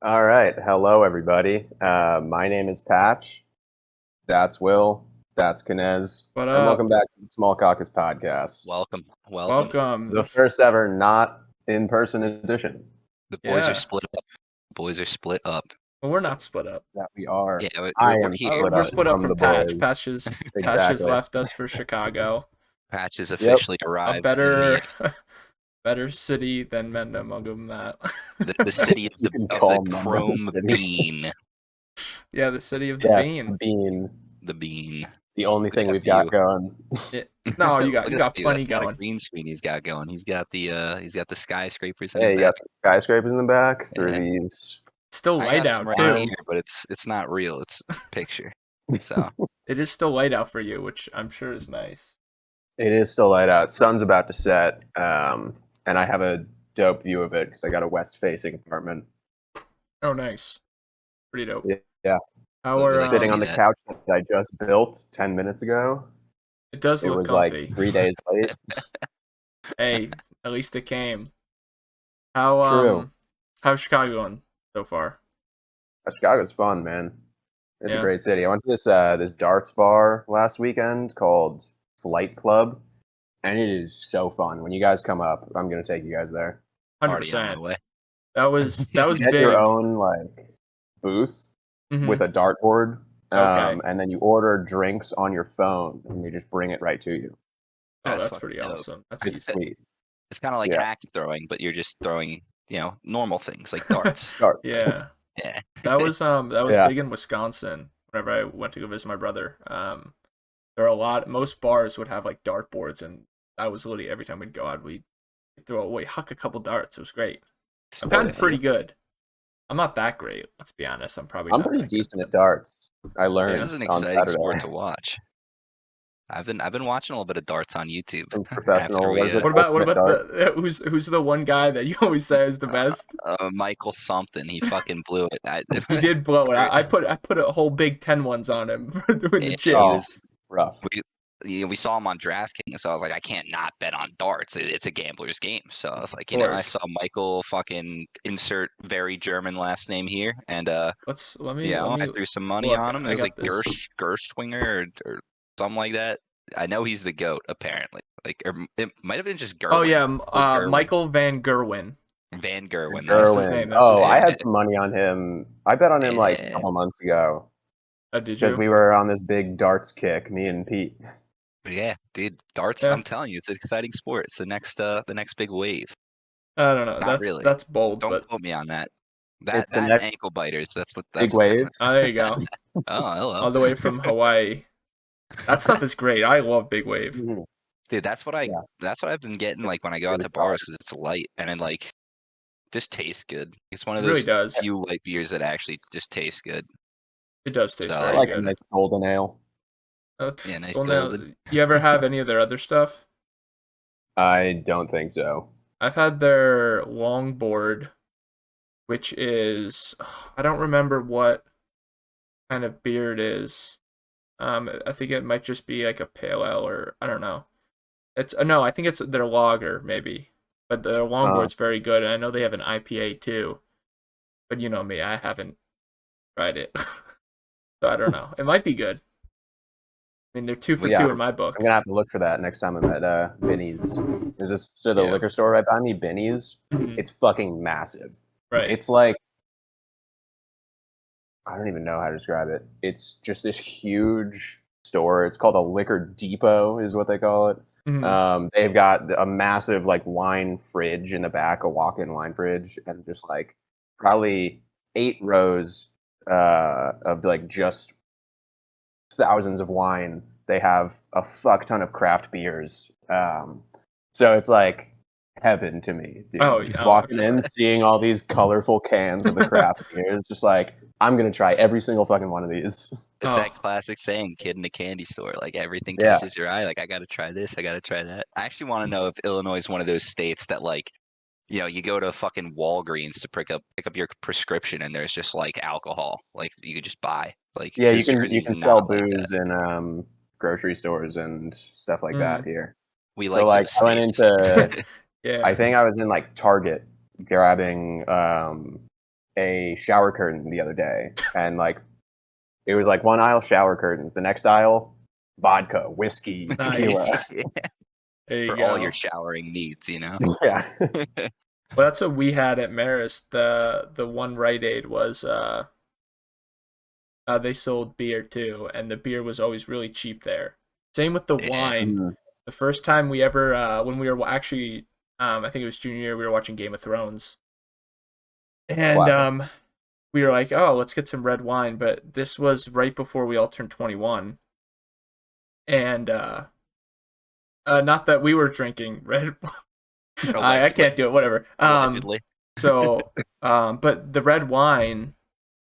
All right. Hello, everybody. My name is Patch. That's Will. That's Kinez. What And up? welcome back to the Small Caucus Podcast. Welcome. Welcome. The first ever not in-person edition The boys Yeah. are split up. Boys are split up. Well, we're not split up. that we are. Yeah, I we're am here. split We're up split up from from the Patch. boys. Patch has Exactly. left us for Chicago, Patch has officially a arrived better better city than Mendham. I'll give him that. the city of You the can call the Mendham chrome the city. bean. Yeah, the city of the Yes, bean. the bean. The bean. The only thing That we've got view. going. No, you Look at got that view. plenty That's not going. a green screen he's got going. He's got the skyscrapers in Hey, the you back. got some skyscrapers in the back through Yeah. these. Still I light got some out right too. here, but it's not real. It's a picture. So It is still light out for you, which I'm sure is nice. It is still light out. Sun's about to set, and I have a dope view of it because I got a west-facing apartment. Oh, nice. Pretty dope. Yeah. How are Let's Sitting see on the that. couch that I just built 10 minutes ago. It does It look was comfy. like 3 days late. Hey, at least it came. How True. how's Chicago going so far? Chicago's fun, man. It's a Yeah. great city. I went to this darts bar last weekend called Flight Club, and it is so fun. When you guys come up, I'm gonna take you guys there. Already on my 100%. way. That was You get big. your own like booth Mhm. with a dartboard. Okay. And then you order drinks on your phone, and they just bring it right to you. Oh, that's fucking pretty dope. awesome. That's It's easy. sweet. It's kind of like Yeah. hack throwing, but you're just throwing, normal things like darts. Darts. Yeah. Yeah. That was Yeah. big in Wisconsin whenever I went to go visit my brother. There are most bars would have like dart boards, and that was literally every time we'd go out, we'd huck a couple darts. It was great. I'm kind of pretty good. I'm not that great, let's be honest. I'm I'm not pretty that decent good. at darts. I learned This is an on exciting sport Saturday to watch. I've been watching a little bit of darts on YouTube. from professional. After What is it? What about Ultimate Dart? the who's the one guy that you always say is the best? Michael something? He fucking blew it. He did blow it. I put a whole Big 10 ones on him for doing the Yeah, chip. he Oh, was. rough. We saw him on DraftKings, so I was like, I can't not bet on darts. It's a gambler's game. So I was like, Of I course. saw Michael fucking insert very German last name here, and Let me I threw some money look, on him. It I was got like this. Gershwinger or something like that. I know he's the GOAT apparently. Like, or it might have been just Gerwin. Oh yeah, or Gerwin. Michael Van Gerwen. Van Gerwen. That's his Gerwin. name, that's his I name. had some money on him. I bet on him like a Yeah. couple months ago Did because you? we were on this big darts kick, me and Pete. Yeah, dude, darts. Yeah. I'm telling you, it's an exciting sport. It's the next big wave. I don't know. Not really. That's bold, Don't but quote me on that. It's the That next ankle biters. That's big what's wave. oh, there you go. Oh, hello. All the way from Hawaii. That stuff is great. I love Big Wave. Mhm. Dude, that's what Yeah. I've been getting like when I go out Really to bars because it's light and it like just tastes good. It's one of It really those does. few light beers that actually just taste good. It does taste So, I very like a good. nice golden ale. Yeah, nice Well, now, golden. you ever have any of their other stuff? I don't think so. I've had their longboard, which is I don't remember what kind of beer it is. I think it might just be like a pale ale or I don't know. It's no, I think it's their lager maybe, but their longboard's very good, and I know they have an IPA too. But you know me, I haven't tried it, so I don't know. It might be good. I mean, they're 2 for Yeah. 2 in my book. I'm gonna have to look for that next time I'm at Binny's. Is this the Yeah. liquor store right by me? Binny's. Mhm. It's fucking massive. Right. It's like I don't even know how to describe it. It's just this huge store. It's called a liquor depot, is what they call it. Mhm. They've got a massive like wine fridge in the back, a walk-in wine fridge, and just like probably 8 rows of like just thousands of wine. They have a fuck ton of craft beers. So it's like heaven to me, dude. Oh, yeah. Walking in, seeing all these colorful cans of the craft beers, just like I'm gonna try every single fucking one of these. It's Oh. that classic saying, kid in a candy store. Like everything Yeah. catches your eye. Like I got to try this. I got to try that. I actually want to know if Illinois is one of those states that like, you go to fucking Walgreens to pick up your prescription and there's just like alcohol, like you could just buy. Like Yeah, you because can Jersey's sell not like that. booze in grocery stores and stuff like that here. We So like like those I went states. into Yeah. I think I was in like Target grabbing a shower curtain the other day, and like it was like one aisle shower curtains, the next aisle vodka, whiskey, tequila. Nice. Yeah, There you for go. all your showering needs, you know. Yeah. Well, that's what we had at Marist. The one Rite Aid was they sold beer too, and the beer was always really cheap there. Same with the Yeah. wine. Mhm. The first time we ever when we were actually I think it was junior year, we were watching Game of Thrones. And Classic. we were like, "Oh, let's get some red wine," but this was right before we all turned 21. And not that we were drinking red I can't do it, whatever. Allegedly. So but the red wine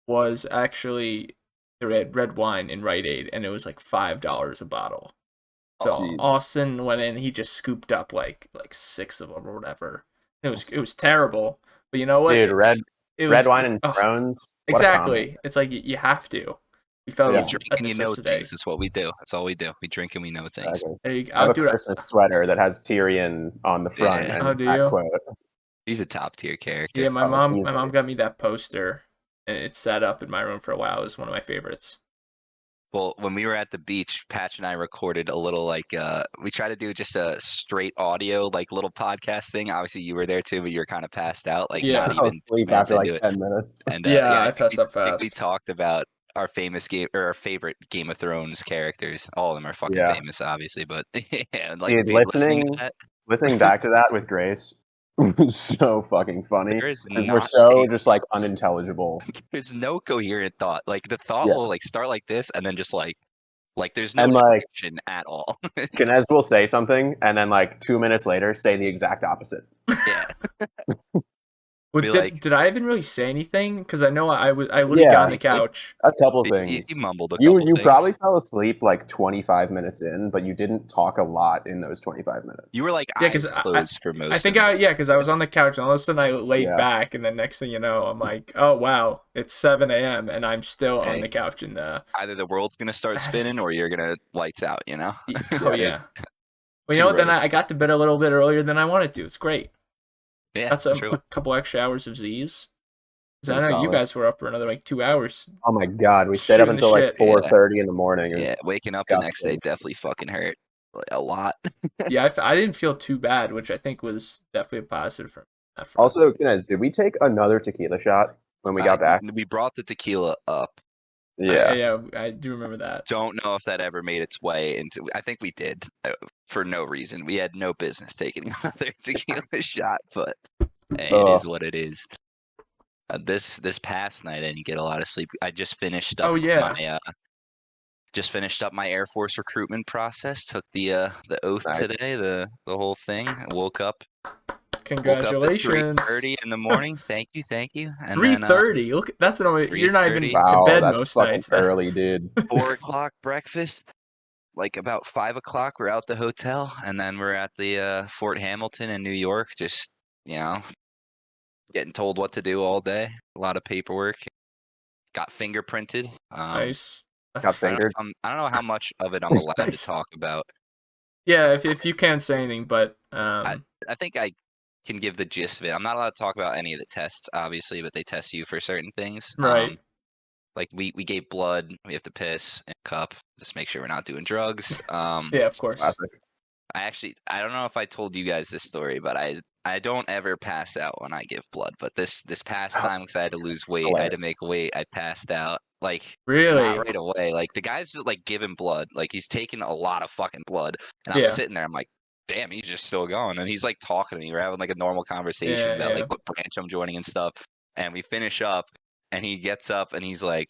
was actually the red wine in Rite Aid, and it was like $5 a bottle. So jeez. Austin went in, he just scooped up like 6 of them or whatever. It was terrible, but you know what? Dude, red was, wine and Thrones. What a exactly. It's like you have to. We felt Yeah. You it drink was a and you know necessity. things. That's what we do. That's all we do. We drink and we know things. Exactly. There you go. I have a Dude, Christmas sweater that has Tyrion on the front Yeah. and Oh, do that you? quote. He's a top tier character. yeah, my Oh, mom easily. got me that poster, and it sat up in my room for a while. It was one of my favorites. Well, when we were at the beach, Patch and I recorded a little we tried to do just a straight audio little podcast thing. Obviously, you were there too, but you were kind of passed out, Yeah. not I was even 2 asleep minutes after like into it. 10 minutes. And Yeah, I I passed up think we fast. talked about our famous game or our favorite Game of Thrones characters. All of them are fucking Yeah. famous, obviously, but yeah, Dude, listening to that, listening back to that with Grace was so fucking funny there is because we're not so just like unintelligible. there's no coherent thought. Like the thought Yeah. will start like this, and then just there's no And like direction at all. Janez will say something and then like 2 minutes later say the exact opposite. Yeah. Well, Be did I even really say anything? Because I know I literally Yeah, got on the couch. A couple You things. mumbled a couple You things. probably fell asleep like 25 minutes in, but you didn't talk a lot in those 25 minutes. You were like Yeah, 'cause eyes closed for most I think of it. because I was on the couch, and all of a sudden I laid Yeah. back, and then next thing you know, I'm like, oh wow, it's 7 a.m. and I'm still on Hey. the couch in the. Either the world's gonna start spinning or you're gonna lights out, you know? Oh yeah. There's Well, you know two what? Then roads. I got to bed a little bit earlier than I wanted to. It's great. Yeah, That's true. a couple extra hours of Z's. 'Cause I Pretty know you solid. guys were up for another like 2 hours. Oh my god, we stayed up Shooting the until like shit. 4:30 in the morning. It was Yeah, waking up the next day disgusting. definitely fucking hurt a lot. Yeah, I didn't feel too bad, which I think was definitely a positive for that front. Also, Janez, did we take another tequila shot when we got back? We brought the tequila up. Yeah. I do remember that. Don't know if that ever made its way into. I think we did for no reason. We had no business taking another tequila shot, but hey, it is what it is. This past night, I didn't get a lot of sleep. I just finished up. Oh, yeah. my just finished up my Air Force recruitment process. Took the oath Nice. today. The whole thing. I woke up at Congratulations. 3:30 in the morning. Thank you. And 3:30. Look, that's not you're not even 3:30. to Wow, bed that's most fucking nights. early, dude. then 4:00 breakfast. Like about 5:00, we're out the hotel, and then we're at the Fort Hamilton in New York. Just getting told what to do all day. A lot of paperwork. Got fingerprinted. Nice. Got fingered. I don't know how much of it I'm allowed Nice. to talk about. Yeah, if you can't say anything, but I think I can give the gist of it. I'm not allowed to talk about any of the tests, obviously, but they test you for certain things. right. Like we gave blood. We have to piss in a cup. Just make sure we're not doing drugs. Yeah, of course. Classic. I don't know if I told you guys this story, but I don't ever pass out when I give blood. But this past time, because I had to lose weight, I had to make weight. I passed out. Like Really? not right away. Like the guy's just like giving blood. Like he's taking a lot of fucking blood, and I'm Yeah. sitting there. I'm like, damn, he's just still going. And he's like talking to me. We're having like a normal conversation Yeah, about yeah. like what branch I'm joining and stuff. And we finish up, and he gets up and he's like,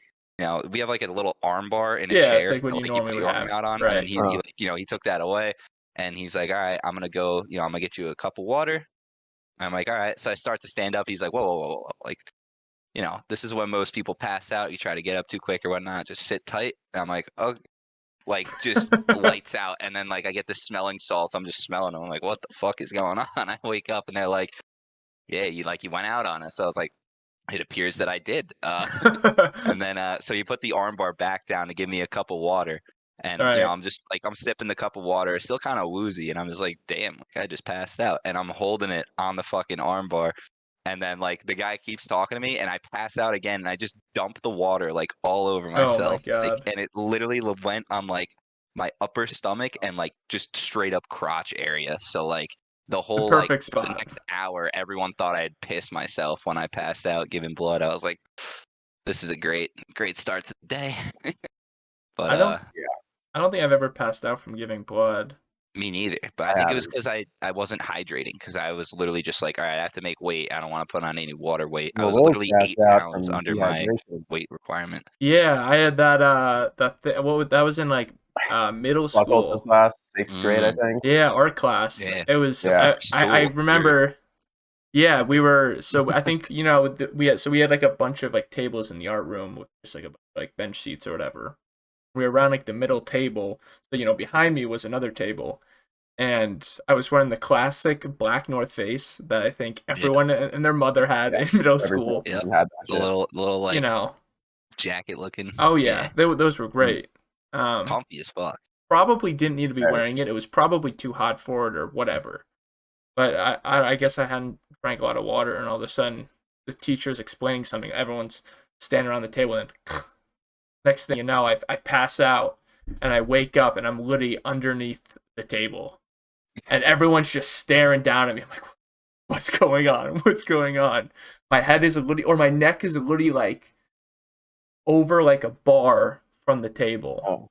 we have like a little arm bar in a Yeah, chair. it's like what you normally put would your arm have. out on, Right. and then he took that away, and he's like, all right, I'm gonna go. I'm gonna get you a cup of water. I'm like, all right. So I start to stand up. He's like, whoa. Like, this is when most people pass out. You try to get up too quick or whatnot. Just sit tight. And I'm like, oh, like just lights out. And then like I get the smelling salts. I'm just smelling them. I'm like, what the fuck is going on? I wake up and they're like, yeah, you went out on us. So I was like, it appears that I did. And then so you put the arm bar back down to give me a cup of water. And Right. I'm just like I'm sipping the cup of water, still kind of woozy, and I'm just like, damn, like I just passed out, and I'm holding it on the fucking arm bar. And then like the guy keeps talking to me, and I pass out again, and I just dump the water like all over Oh my myself, like, God. and it literally went on like my upper stomach and like just straight up crotch area. So like the The whole like perfect for the spot. next hour, everyone thought I had pissed myself when I passed out giving blood. I was like, this is a great start to the day. But I don't think I've ever passed out from giving blood. me neither. But I I think it was haven't. because I wasn't hydrating, because I was literally just like, all right, I have to make weight. I don't want to put on any water weight. I Well, was Will's literally passed 8 out pounds from under my dehydration. weight requirement. Yeah, I had that that was in like middle Small Caucus school. class, 6th grade, I Mm, think. Yeah, art class. yeah. It was Yeah. I Stool. remember. Yeah, we were. So I think we had like a bunch of like tables in the art room with just like bench seats or whatever. We were around like the middle table. So behind me was another table, and I was wearing the classic black North Face that I think Yeah. everyone and their mother had in middle school. Yep. Had that The shit. little like You know. jacket looking. Oh yeah, those were great. Comfy as fuck. Probably didn't need to be Right. wearing it. It was probably too hot for it or whatever. But I guess I hadn't drank a lot of water, and all of a sudden the teacher's explaining something. Everyone's standing around the table, and next thing you know, I pass out, and I wake up, and I'm literally underneath the table, and everyone's just staring down at me. I'm like, what's going on? What's going on? My head is literally, or my neck is literally like over like a bar from the table. Oh.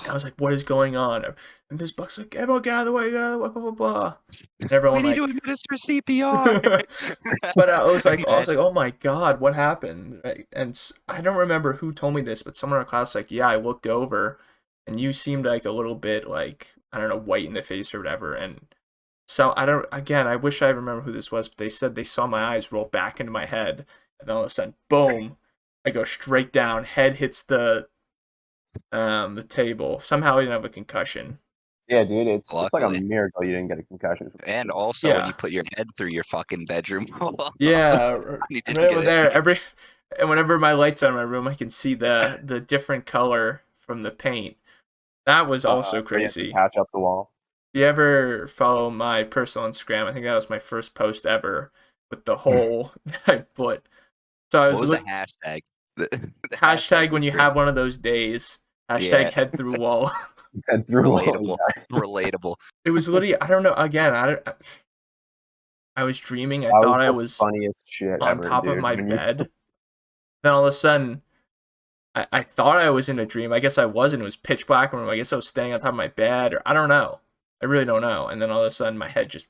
I was like, what is going on? And Miss Buck's like, everyone get out of the way, blah, blah, blah. And everyone We need like, to administer CPR. but I was like, oh my God, what happened? And I don't remember who told me this, but someone in our class was like, yeah, I looked over and you seemed like a little bit like, I don't know, white in the face or whatever. And so I wish I remember who this was, but they said they saw my eyes roll back into my head. And then all of a sudden, boom, I go straight down, head hits the table. Somehow I didn't have a concussion. Yeah, dude, it's like a Luckily. miracle you didn't get a concussion. And also when you put your head through your fucking bedroom wall. Yeah, You didn't right get over it. there. And whenever my lights on in my room, I can see the different color from the paint. That was also So you have to crazy. patch up the wall. You ever follow my personal Instagram? I think that was my first post ever with the hole that I put. So I What was the hashtag? The hashtag when you Instagram. have one of those days. Hashtag Yeah. head through wall. And through Relatable. Relatable. It was literally, I don't know. Again, I was dreaming. I That thought I the was funniest shit on ever, top of dude. my When bed. Then all of a sudden, I thought I was in a dream. I guess I wasn't. It was pitch black room. I guess I was staying on top of my bed, or I don't know. I really don't know. And then all of a sudden, my head just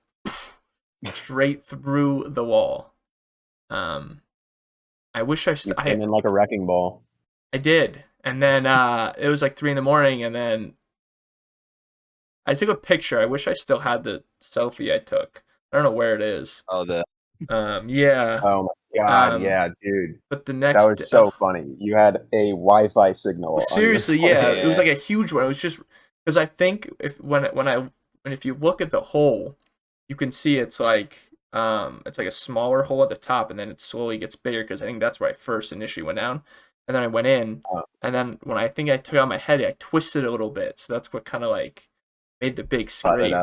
straight through the wall. I wish you came in like a wrecking ball. I did. And then it was like 3 a.m, and then I took a picture. I wish I still had the selfie I took. I don't know where it is. Oh, Yeah. Oh my god, yeah, dude. But the next That was so funny. You had a Wi-Fi signal. Seriously, on your yeah. phone. It was like a huge one. It was just because I think if you look at the hole, you can see it's like a smaller hole at the top, and then it slowly gets bigger because I think that's where I first initially went down, and then I went in, and then when I think I took out my head, I twisted it a little bit, so that's what kind of like made the big scrape.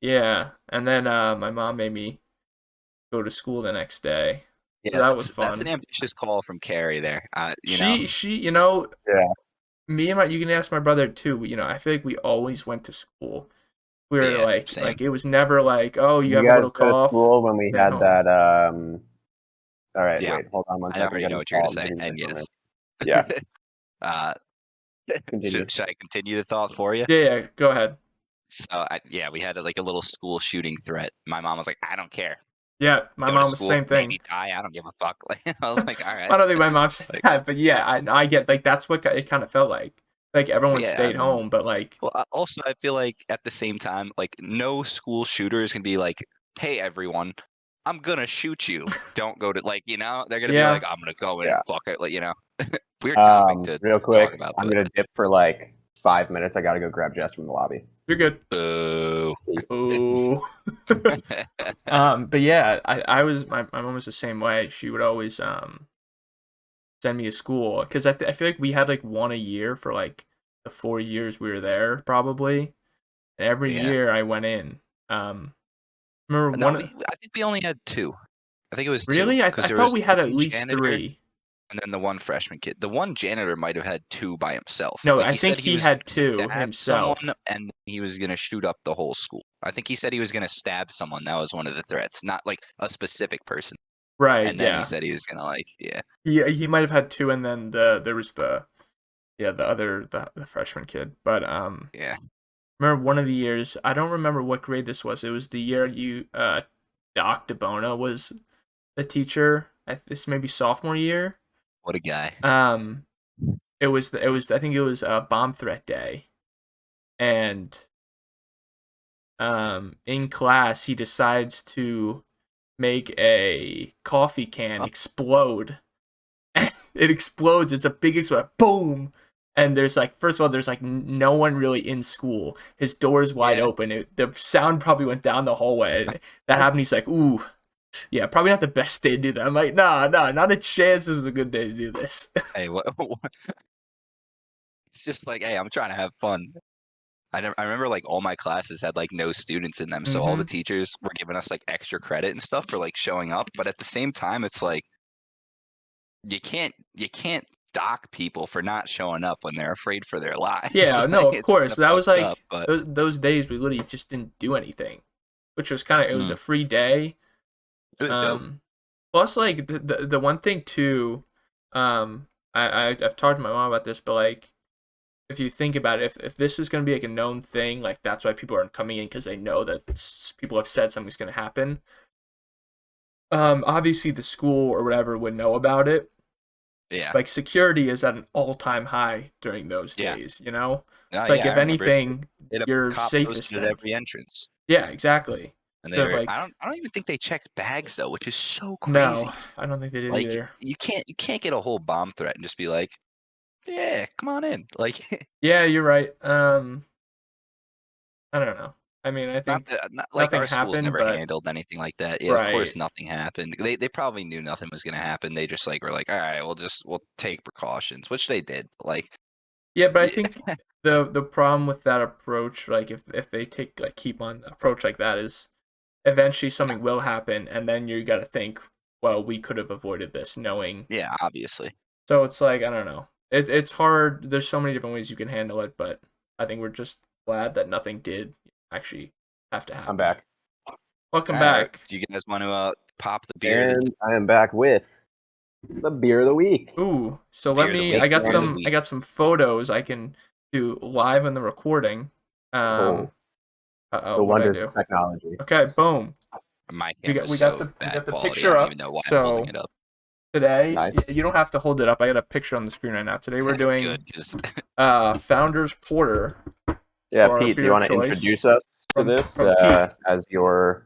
Yeah, and then my mom made me go to school the next day. Yeah, that was fun. That's an ambitious call from Carrie there. She yeah. Me and you can ask my brother too. I feel like we always went to school. We were like it was never like, oh, you have a little cough. You guys go to school when we had that. All right, yeah. wait, hold on one second. I already know what you're gonna say. And yes. Yeah. Should I continue the thought for you? Yeah, go ahead. So we had like a little school shooting threat. My mom was like, I don't care. Yeah, my mom was the same thing. Maybe die. I don't give a fuck. Like, I was like, all right. I don't think my mom said that, but yeah, I get like that's what it kind of felt like. Like everyone stayed home, but like. Well, also I feel like at the same time, like no school shooters can be like, hey everyone, I'm gonna shoot you. Don't go to they're gonna be like, I'm gonna go in and fuck it, weird topic to real quick. talk about. I'm gonna dip for like 5 minutes. I gotta go grab Jess from the lobby. You're good. Boo. But yeah, I was my mom was the same way. She would always send me to school because I feel like we had like one a year for like the 4 years we were there probably. And every year I went in. Remember I think we only had 2. I think it was Really? 2. I 'Cause there thought was we had at one least janitor 3. and then the one freshman kid. The one janitor might have had 2 by himself. No, Like I he think said he he was had gonna 2 stab someone himself. and he was gonna shoot up the whole school. I think he said he was gonna stab someone. That was one of the threats, not like a specific person. Right, And then he yeah. said he was gonna like, yeah. He might have had 2, and then there was the other the freshman kid. But Yeah. remember one of the years, I don't remember what grade this was. It was the year Doc DeBona was the teacher. This maybe sophomore year. What a guy. It was I think it was bomb threat day, and in class he decides to make a coffee can explode. It explodes. It's a big explosion. Boom. And there's like, first of all, there's like no one really in school. His door is wide open. The sound probably went down the hallway. And that happened. He's like, ooh, yeah, probably not the best day to do that. I'm like, nah, not a chance. This is a good day to do this. Hey, what? It's just like, hey, I'm trying to have fun. I remember like all my classes had like no students in them, so all the teachers were giving us like extra credit and stuff for like showing up. But at the same time, it's like you can't dock people for not showing up when they're afraid for their lives. Yeah, no, Like, of it's course. kinda That was fucked like up, but those days we literally just didn't do anything, which was kind of, it was a free day. it was dope. Plus, like the one thing too, I've talked to my mom about this, but like, if you think about it, if this is gonna be like a known thing, like that's why people aren't coming in, because they know that people have said something's gonna happen. Obviously the school or whatever would know about it. Yeah. Like security is at an all-time high during those days, you know? It's like, if anything, you're safest at then. every entrance. Yeah, exactly. And They're they're like, I don't even think they checked bags though, which is so crazy. no, I don't think they did Like either. you can't get a whole bomb threat and just be like, yeah, come on in. Like Yeah, you're right. I don't know. I mean, I think not like nothing our schools happened, never but handled anything like that. Yeah, of course right. nothing happened. They probably knew nothing was gonna happen. They just like were like, all right, we'll take precautions, which they did. Like Yeah, but I yeah, think the problem with that approach, like if they keep on approach like that, is eventually something will happen, and then you got to think, well, we could have avoided this, knowing. yeah, obviously. So it's like, I don't know. It's hard. There's so many different ways you can handle it, but I think we're just glad that nothing did actually have to happen. I'm back. Welcome All right, back. do you guys want to pop the beer? And I am back with the beer of the week. Ooh, so Beer of the week, I got beer of the week. I got some photos I can do live in the recording. The What'd I wonders do? of technology. Okay, boom. My We camera's got so the bad quality. picture I don't up. even know why I'm So holding it up. today, Nice. you don't have to hold it up. I got a picture on the screen right now. Today we're doing Good, 'cause Founders Porter. Yeah, Our Pete, do beer you want to choice introduce us to from this Pete. as the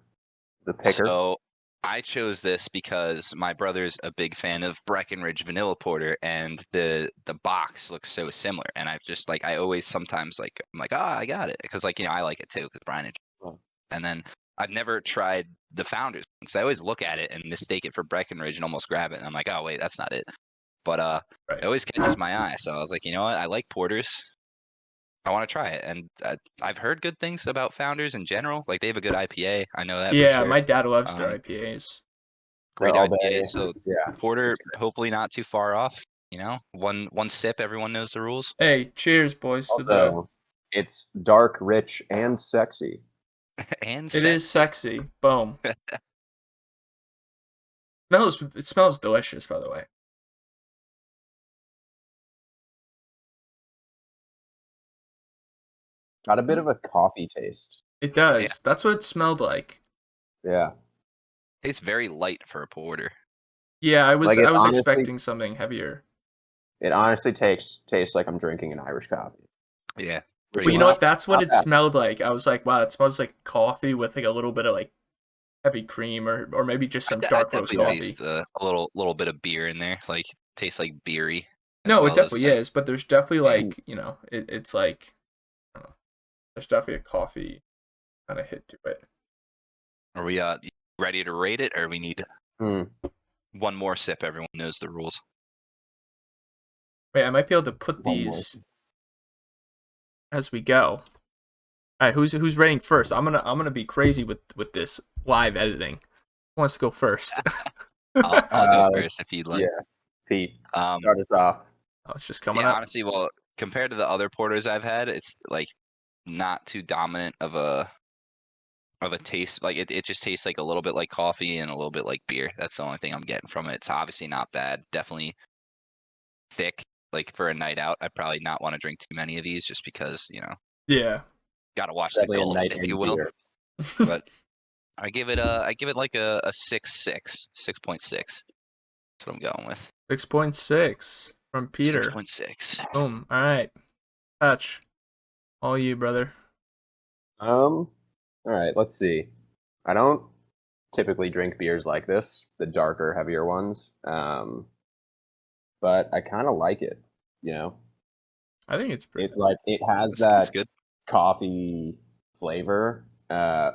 picker? So I chose this because my brother's a big fan of Breckenridge Vanilla Porter, and the box looks so similar. And I've just like I always sometimes like I'm like, I got it, because like I like it too, because Brian and then I've never tried the Founders, because I always look at it and mistake it for Breckenridge and almost grab it, and I'm like, oh wait, that's not it. But it always catches my eye, so I was like, you know what, I like porters. I want to try it, and I've heard good things about Founders in general. Like they have a good IPA. I know that for Yeah, sure. my dad loves their IPAs. Great All IPA. day. So Yeah, porter, hopefully not too far off. One sip, everyone knows the rules. Hey, cheers, boys. also, it's dark, rich, and sexy. And It is sexy. Boom. It smells delicious, by the way. Got a bit of a coffee taste. It does. Yeah. That's what it smelled like. Yeah. Tastes very light for a porter. Yeah, I was honestly, expecting something heavier. It honestly tastes like I'm drinking an Irish coffee. Yeah. But you know what? That's what it smelled like. I was like, wow, it smells like coffee with like a little bit of like heavy cream, or maybe just some dark roast coffee. Taste, a little bit of beer in there. Like tastes like beery. No, it definitely is. But there's definitely like it's like, I don't know. There's definitely a coffee kind of hit to it. Are we ready to rate it, or we need one more sip? Everyone knows the rules. Wait, I might be able to put these as we go. All right, who's rating first? I'm gonna be crazy with this live editing. Who wants to go first? I'll go first let's- if you'd like. Yeah, Pete, Um, start us off. Oh, it's just coming yeah, up. honestly, well, compared to the other porters I've had, it's like not too dominant of a taste. Like it just tastes like a little bit like coffee and a little bit like beer. That's the only thing I'm getting from it. It's obviously not bad. Definitely thick. Like for a night out, I'd probably not want to drink too many of these just because, Yeah. gotta watch the Probably a gold, night if in you will. beer. But I give it like a 6.6. That's what I'm going with. 6.6 from Peter. 6.6. Boom. All right. Patch. All you, brother. All right, let's see. I don't typically drink beers like this, the darker, heavier ones. But I kind of like it. You know, I think it's pretty. it has That's that good. coffee flavor,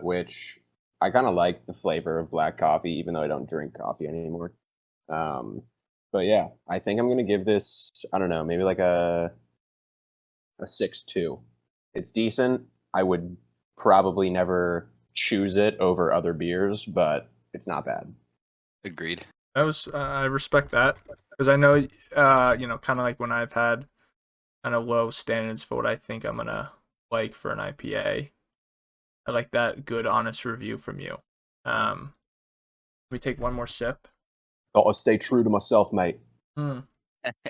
which I kind of like the flavor of black coffee, even though I don't drink coffee anymore. But yeah, I think I'm gonna give this, I don't know, maybe like a 6.2. It's decent. I would probably never choose it over other beers, but it's not bad. Agreed. I respect that because I know, kind of like when I've had kind of low standards for what I think I'm gonna like for an IPA. I like that good, honest review from you. Let me take one more sip. I'll stay true to myself, mate, Hmm.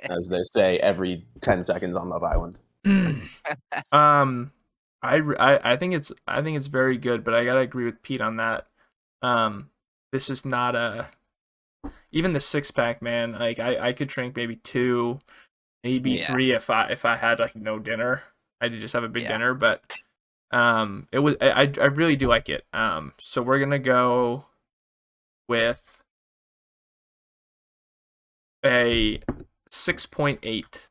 as they say every 10 seconds on Love Island. I think it's very good, but I gotta agree with Pete on that. This is not even the 6-pack, man. Like I could drink maybe 2, maybe 3 if I had like no dinner. I did just have a big dinner, but it was I really do like it. So we're gonna go with a 6.8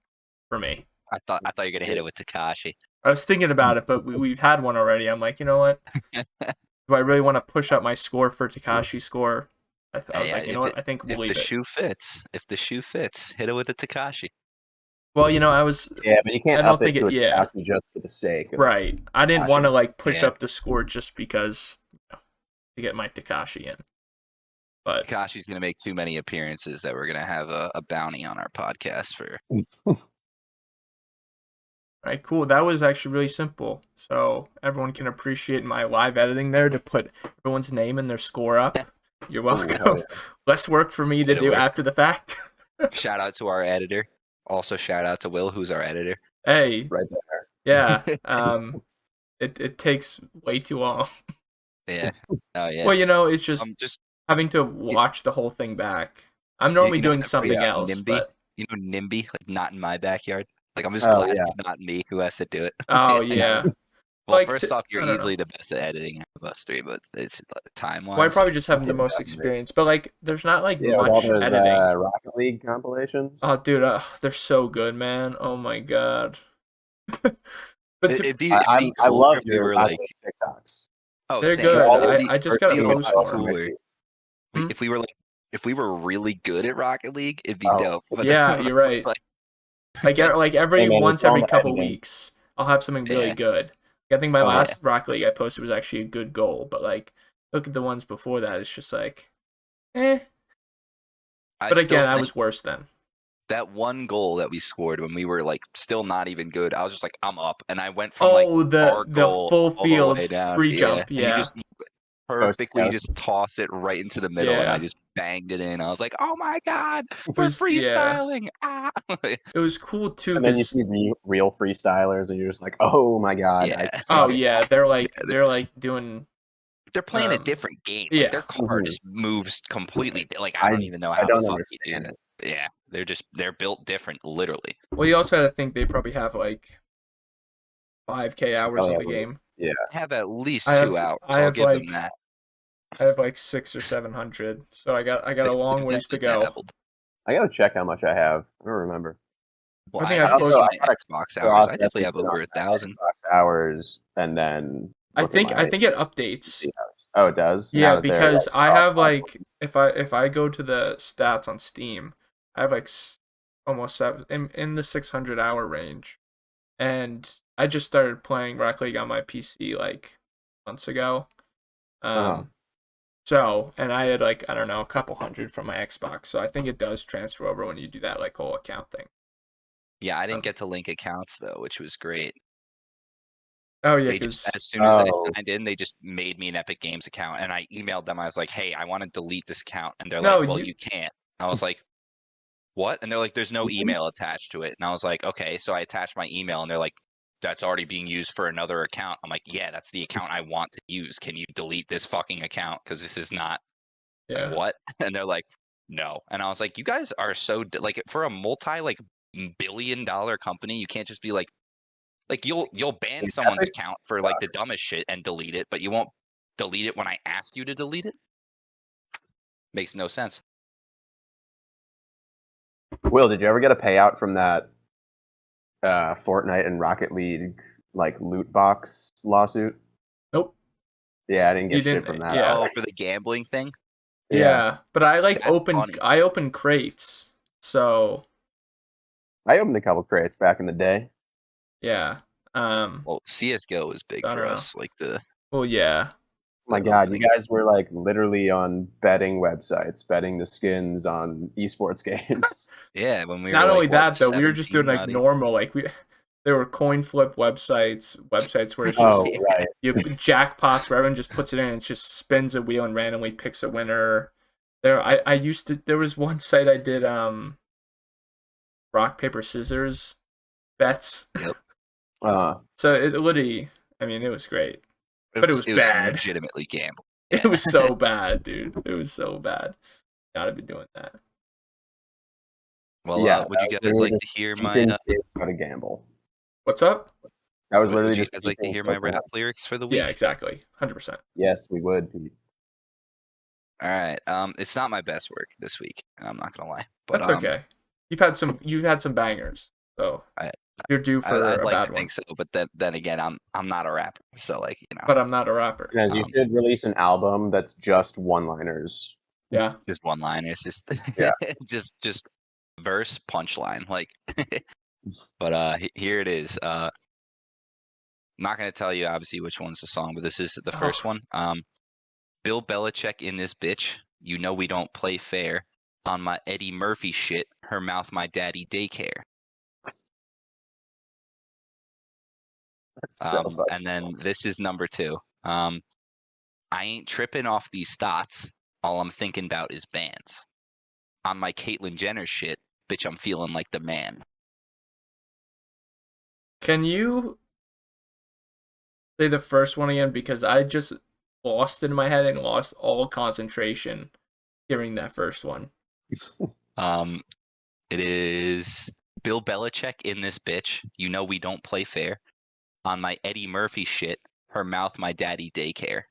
for me. I thought you were gonna hit it with Takashi. I was thinking about it, but we've had one already. I'm like, you know what? Do I really want to push up my score for Takashi's score? I was like, you know what? I think we'll leave it. If the shoe fits, hit it with the Takashi. Well, I was. Yeah, but you can't I don't up it think to it. a Yeah, Takashi just for the sake of right. I didn't want to like push Yeah. up the score just because to get my Takashi in. But Takashi's gonna make too many appearances that we're gonna have a bounty on our podcast for. all right, cool. That was actually really simple. So everyone can appreciate my live editing there to put everyone's name and their score up. You're welcome. hell yeah. Less work for me to Did it do work? after the fact. Shout out to our editor. Also shout out to Will, who's our editor. Hey, right there. yeah. It takes way too long. Yeah. Oh yeah. Well, it's just Just having to watch the whole thing back. I'm normally you know doing that something phrase, else, NIMBY? but NIMBY, like not in my backyard. Like I'm just Oh, glad yeah. it's not me who has to do it. oh yeah. Well, Like, first off, you're I don't easily know. the best at editing out of us three, but it's time Well, I wise. probably just have the Yeah, most definitely. experience, but like, there's not like Yeah, with all much those editing. Rocket League compilations. Oh, dude, they're so good, man. Oh my god. But It'd be I cooler love if we your were Rocket like, League TikToks. oh, they're same. good. Always It'd be, I just gotta it'd be a post lot more. cooler Hmm? if we were really good at Rocket League. It'd be Oh, dope. But Yeah, you're right. Like every Hey, man, once it's all every the couple editing. weeks, I'll have something really Yeah. good. I think my Oh, yeah. last Rocket League I posted was actually a good goal, but like look at the ones before that, it's just like, eh. But again, I was worse then. that one goal that we scored when we were like still not even good. I was just like, I'm up, and I went from like our the goal full all the field way down. free Yeah. jump. And you Yeah, just perfectly Coast. just toss it right into the middle, and I just banged it in. I was like, oh my god, we're freestyling! Ah. It was cool too. And then you 'Cause- see real freestylers, and you're just like, oh my god. Yeah. oh yeah, they're like Yeah, doing. they're playing a different game. Yeah. Like their car Mhm. just moves completely. Like I don't even know how I don't the fuck you do understand that. Yeah, they're built different, literally. Well, you also had to think they probably have like 5K hours in the game. Yeah. I have at least I have- 2 hours. I I'll have, give them like, that. I have like 600 or 700, so I got a long ways to go. Dabbled. I gotta check how much I have. I don't remember. Well, I think I I've have closed- my I gotta Xbox So hours. I'll I definitely have definitely over sit on 1,000. my Xbox hours, and then I look at think my it updates. PC hours. Oh, it does. Yeah, Now that they're, because like, I off have platform. like if I go to the stats on Steam, I have like almost 7 in the 600-hour range, and I just started playing Rocket League on my PC like months ago. Uh-huh. So, and I had like, I don't know, a couple hundred from my Xbox. So I think it does transfer over when you do that like whole account thing. Yeah, I didn't get to link accounts though, which was great. Oh yeah, They just, because as soon as I Oh, signed in, they just made me an Epic Games account, and I emailed them. I was like, "Hey, I want to delete this account," and they're no, like, "Well, you you can't." I was like, "What?" And they're like, "There's no email attached to it." And I was like, "Okay." So I attached my email, and they're like, "That's already being used for another account." I'm like, "Yeah, that's the account I want to use. Can you delete this fucking account? Because this is not yeah. what?" And they're like, "No." And I was like, "You guys are so like for a multi like billion-dollar company, you can't just be like you'll ban someone's Epic account for like the sucks. dumbest shit and delete it, but you won't delete it when I ask you to delete it? Makes no sense." Will, did you ever get a payout from that Fortnite and Rocket League like loot box lawsuit? Nope. Yeah, I didn't You get shit didn't. from that. Yeah. Oh, for the gambling thing? Yeah, Yeah. But I like That's funny. I opened crates. So I opened a couple crates back in the day. yeah. Well, CS:GO was big I don't for know. us, like the Well, yeah. Oh my God, you opening. guys were like literally on betting websites, betting the skins on esports games. Yeah, when we were Not like only what, that though, we were just doing 17, like not even. normal, like there were coin flip websites where it's just Oh, right. you jackpots where everyone just puts it in and it just spins a wheel and randomly picks a winner. I used to there was one site I did rock paper scissors bets. Yep. So it literally, I mean, it was great, It but it was was it was bad. legitimately gambling. It was so bad, dude. It was so bad. Gotta be doing that. Well, Yeah, that would you was guys literally like to just hear my teaching kids how to gamble. What's up? That was literally would you just guys like to teaching hear my children. rap lyrics for the Yeah, week? exactly. 100%. Yes, we would. Pete. All right. It's not my best work this week. I'm not gonna lie, but That's okay. You've had some bangers, so I, you're due for I'd a like bad to one. think so. But then again, I'm not a rapper, so like But I'm not a rapper. Guys, you should release an album that's just one-liners. Yeah. just one line. It's just Yeah. just verse punchline like. But here it is. I'm not gonna tell you obviously which one's the song, but this is the first Oh, one. Bill Belichick in this bitch. You know we don't play fair. On my Eddie Murphy shit. Her mouth my daddy daycare. That's so fucking And then cool. this is number 2. I ain't tripping off these thoughts. All I'm thinking about is bands. On my Caitlyn Jenner shit, bitch, I'm feeling like the man. can you say the first one again? Because I just lost in my head and lost all concentration hearing that first one. Um, it is Bill Belichick in this bitch. You know we don't play fair. On my Eddie Murphy shit, her mouth my daddy daycare.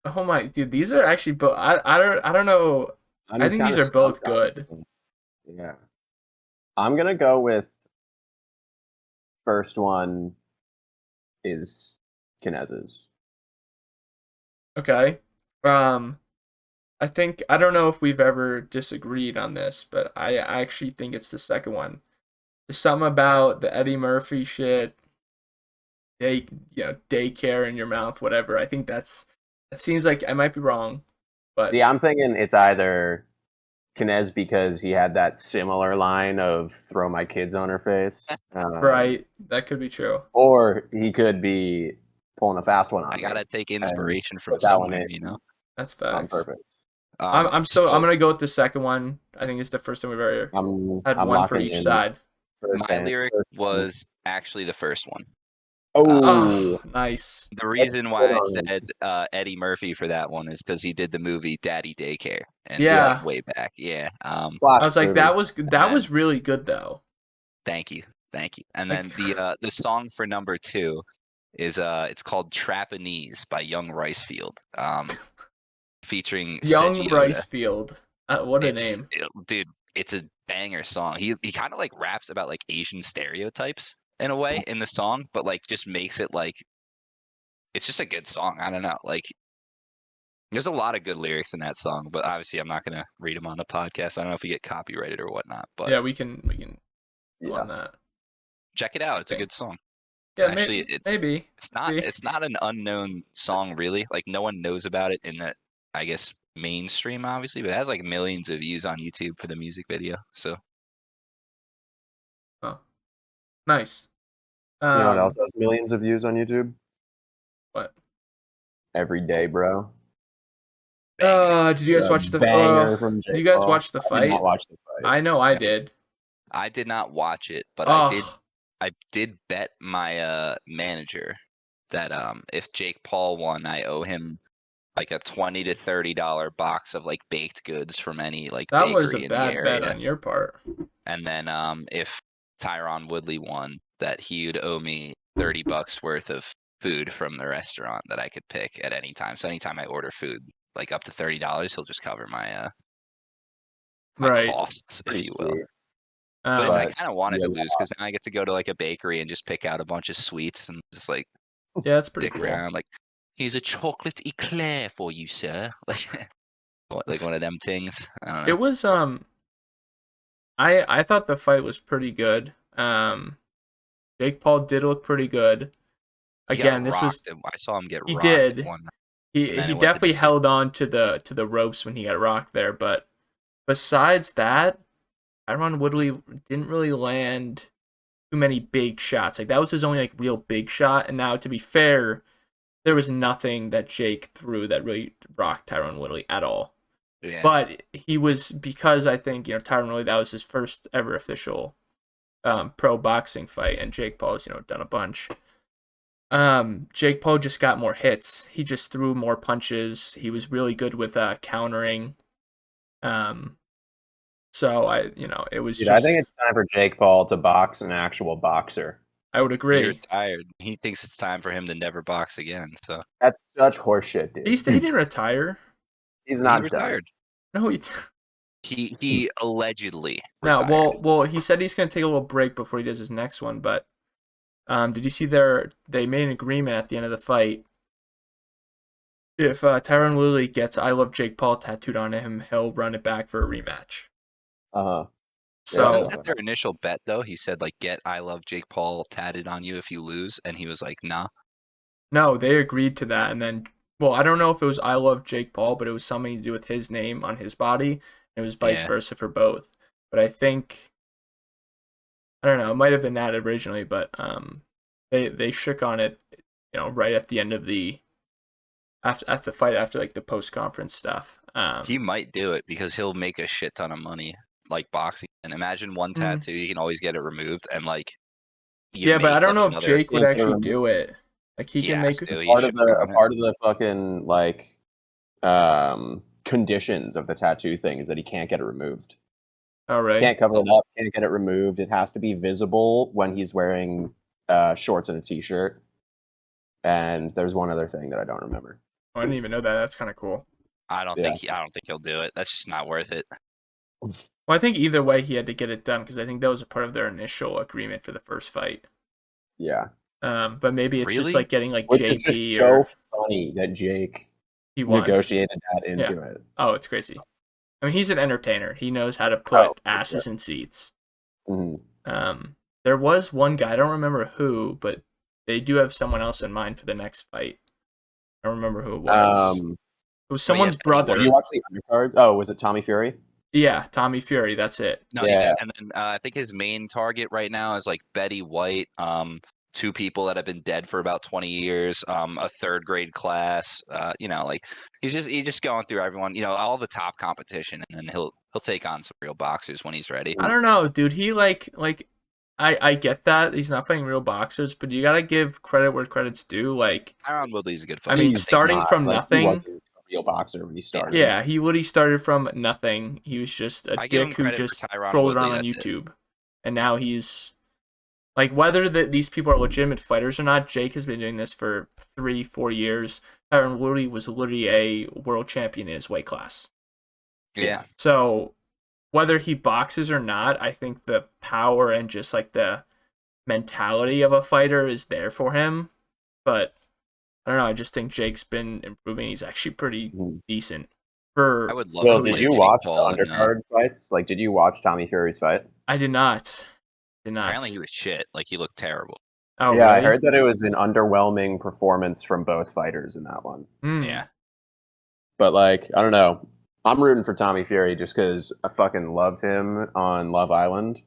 Oh my, dude, these are actually both. I don't know. I I'm think kind these of are both stumped on good. this one. Yeah. I'm gonna go with first one is Kinez's. Okay. Um, I think I don't know if we've ever disagreed on this, but I actually think it's the second one. There's something about the Eddie Murphy shit, daycare in your mouth, whatever. I think that seems like I might be wrong, but See, I'm thinking it's either Kinez because he had that similar line of "throw my kids on her face," right, that could be true. or he could be pulling a fast one I on me gotta take and inspiration from put that one somewhere, in you know. That's on facts. purpose. I'm So gonna go with the second one. I think it's the first time we've ever had I'm one for locking each in side. first my and lyric first one. was actually the first one. Oh, Oh, nice. The let's reason put why I on. said Eddie Murphy for that one is because he did the movie Daddy Daycare, and Yeah, like Yeah. way back, yeah. I classic was like, movie. And that then was really good though. thank you, thank you. And then Like the song for number 2 is it's called Trapanese by Young Ricefield, featuring Young Seiji Oda. Ricefield. What a name. Dude, it's a banger song. He kind of like raps about like Asian stereotypes in a way in the song, but like just makes it like it's just a good song. I don't know, like there's a lot of good lyrics in that song, but obviously I'm not gonna read them on the podcast. I don't know if we get copyrighted or whatnot, but Yeah, we can go Yeah, on that check it out. It's a thing. good song. It's Yeah, actually maybe. it's not an unknown song really. Like no one knows about it in the I guess mainstream obviously, but it has like millions of views on YouTube for the music video. So Oh, nice. You know what else has millions of views on YouTube? What? Every Day, bro. Did you guys watch the banger from Did Jake you guys Paul. watch the I did not fight? watch the fight. I know I No. did. I did not watch it, but Oh, I did bet my manager that if Jake Paul won, I owe him like a $20 to $30 box of like baked goods from any like that was a bakery in the bad bet area. on your part. And then if Tyron Woodley won, that he would owe me $30 worth of food from the restaurant that I could pick at any time. So anytime I order food, like up to $30, he'll just cover my Right. costs, if Pretty you will. sweet. But I But kind of wanted yeah, to lose because then I get to go to like a bakery and just pick out a bunch of sweets and just like Yeah, that's pretty dick cool. around. Like, here's a chocolate eclair for you, sir. Like one of them things. I don't know. It was I thought the fight was pretty good. Jake Paul did look pretty good. He Again, got this was rocked. I saw him get he rocked did. at one. He And then he it went to definitely decision. held on to the ropes when he got rocked there, but besides that, Tyron Woodley didn't really land too many big shots. Like that was his only like real big shot. And now to be fair, there was nothing that Jake threw that really rocked Tyron Woodley at all. Yeah. But he was, because I think, Tyron Woodley, that was his first ever official pro boxing fight, and Jake Paul's, done a bunch. Jake Paul just got more hits. He just threw more punches. He was really good with countering. So it was dude, just. I think it's time for Jake Paul to box an actual boxer. I would He agree. retired. He thinks it's time for him to never box again. So That's such horseshit, dude. He didn't retire. He's he not retired. No, He allegedly no. retired. Well, he said he's gonna take a little break before he does his next one. But did you see they made an agreement at the end of the fight? If Tyron Woodley gets "I love Jake Paul" tattooed on him, he'll run it back for a rematch. Uh-huh. So Wasn't that their initial bet though? He said like, "Get I love Jake Paul tatted on you if you lose," and he was like, "Nah." no, they agreed to that, and then, well, I don't know if it was "I love Jake Paul," but it was something to do with his name on his body. And it was vice versa for both. But I think, I don't know, it might have been that originally, but they shook on it, right at the end of after the fight, after like the post conference stuff. He might do it because he'll make a shit ton of money like boxing. And imagine one tattoo, you can always get it removed, and like yeah, but I don't know if another, Jake would actually do it. Like he can make part of the fucking like conditions of the tattoo thing is that he can't get it removed. All right. Can't cover it up, can't get it removed. It has to be visible when he's wearing shorts and a t-shirt. And there's one other thing that I don't remember. Oh, I didn't even know that. That's kind of cool. I don't think he'll do it. That's just not worth it. Well, I think either way he had to get it done because I think that was a part of their initial agreement for the first fight. Yeah. But maybe it's just like getting like Which JP is just so funny that Jake negotiated that into it. Oh, it's crazy. I mean, he's an entertainer. He knows how to put asses in seats. Mm-hmm. There was one guy, I don't remember who, but they do have someone else in mind for the next fight. I don't remember who it was. It was someone's brother. Did you watch the undercard? Oh, was it Tommy Fury? Yeah, Tommy Fury. That's it. No, yeah. And then I think his main target right now is like Betty White, two people that have been dead for about 20 years, a third grade class. Like he's just going through everyone, all the top competition, and then he'll take on some real boxers when he's ready. I don't know, dude. He I get that he's not fighting real boxers, but you gotta give credit where credit's due. Like Tyron Woodley's a good fighter. I mean, starting from nothing. He wasn't a real boxer when he started. Yeah, he literally started from nothing. He was just a dick who just trolled around on YouTube, and now he's like, whether these people are legitimate fighters or not, Jake has been doing this for 3-4 years. Tyron Woodley was literally a world champion in his weight class. Yeah. So whether he boxes or not, I think the power and just like the mentality of a fighter is there for him. But I don't know. I just think Jake's been improving. He's actually pretty decent. I would love to. Did you watch the undercard fights? Like, did you watch Tommy Fury's fight? I did not. Apparently, he was shit. Like, he looked terrible. Oh, yeah, I really? heard that it was an underwhelming performance from both fighters in that one. Yeah. But like, I don't know. I'm rooting for Tommy Fury just because I fucking loved him on Love Island.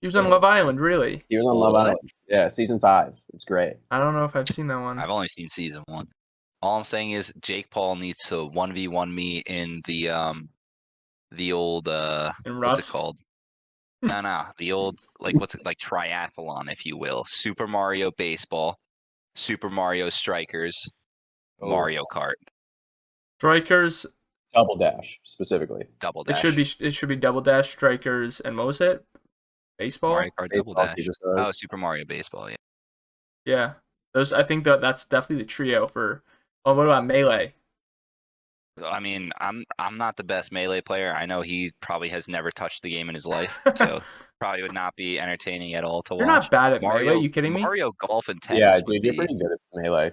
He was on Love Island, really? He was on Love What? Island. Yeah, season 5. It's great. I don't know if I've seen that one. I've only seen season 1. All I'm saying is Jake Paul needs to 1v1 me in the old In what's it Rust? called? No, the old like what's it like triathlon, if you will. Super Mario Baseball, Super Mario Strikers, Oh. Mario Kart, Strikers. Double Dash specifically. Double It Dash. should be Double Dash, Strikers, and what was it? Baseball? Mario Kart Double Baseball Dash. Superstars. Oh, Super Mario Baseball. Yeah. Yeah. Those. I think that's definitely the trio for. Oh, what about Melee? I mean, I'm not the best Melee player. I know he probably has never touched the game in his life, so probably would not be entertaining at all to You're watch. not bad at Mario, Melee. You kidding me? Mario Golf and Yeah, Tennis would dude, you're be pretty good at Melee.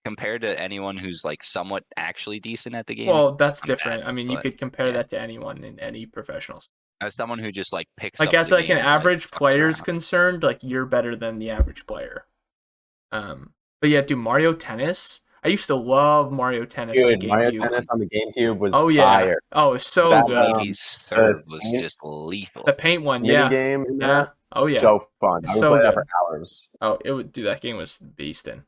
compared to anyone who's like somewhat actually decent at the game. Well, that's I'm different. bad, I mean, you but, could compare yeah. that to anyone in any professional. As someone who just like picks I up guess the like game an and, like, average fucks player's around. concerned, like you're better than the average player. But yeah, dude, Mario Tennis. I used to love Mario Tennis on Dude, Mario GameCube. Tennis on the GameCube was Oh yeah. fire. Oh, it's so That, good. 80s serve was paint- just lethal. The paint one, Mini yeah. game in Yeah. that, Oh yeah. so fun. It's I would so play that good. for hours. Oh, it would. Dude, that game was beastin'.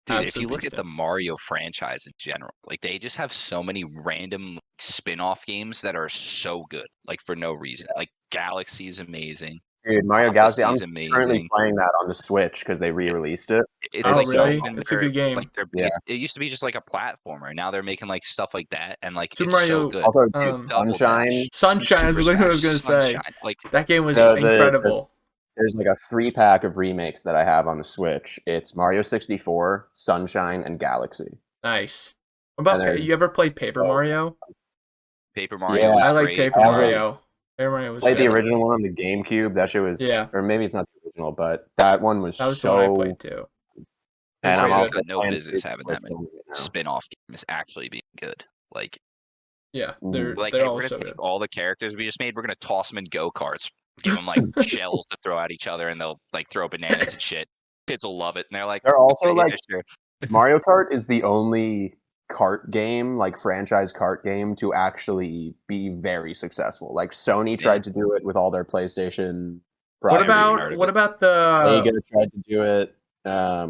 Dude, if Absolute you look at the beastin'. Mario franchise in general, like they just have so many random spin-off games that are so good, like for no reason. Like Galaxy is amazing. Dude, Mario Galaxy, I'm Odyssey's currently amazing. playing that on the Switch because they re-released it. It's Oh like really? even It's a good game. like they're Yeah. it used to be just like a platformer. Now they're making like stuff like that, and like Super it's so Mario, good. Also, dude, Double Sunshine. Dash, Sunshine is Super literally what I was Smash, gonna say. Sunshine, like That game was The- incredible. There's like a 3-pack of remakes that I have on the Switch. It's Mario 64, Sunshine, and Galaxy. Nice. What about And they're you ever played Paper so- Mario? Paper Mario Yeah, was I like great. Paper I Mario. Paper Mario was Played the good. original one on the GameCube. That shit was, Yeah. or maybe it's not the original, but that one was, That was the so. one I played too. And I'm Nintendo also got no playing business through having the that many Switch now. spin-off games actually being good. Like Yeah, Mm. they're like they're hey, all we're so gonna good. take all the characters we just made, we're gonna toss them in go-karts, give them like shells to throw at each other, and they'll like throw bananas and shit. Kids will love it, and they're like, They're also "Okay, yeah, like sure." Mario Kart is the only kart game, like franchise kart game, to actually be very successful. Like Sony tried to do it with all their PlayStation. What I've never even heard about of what it. about the? Sega tried to do it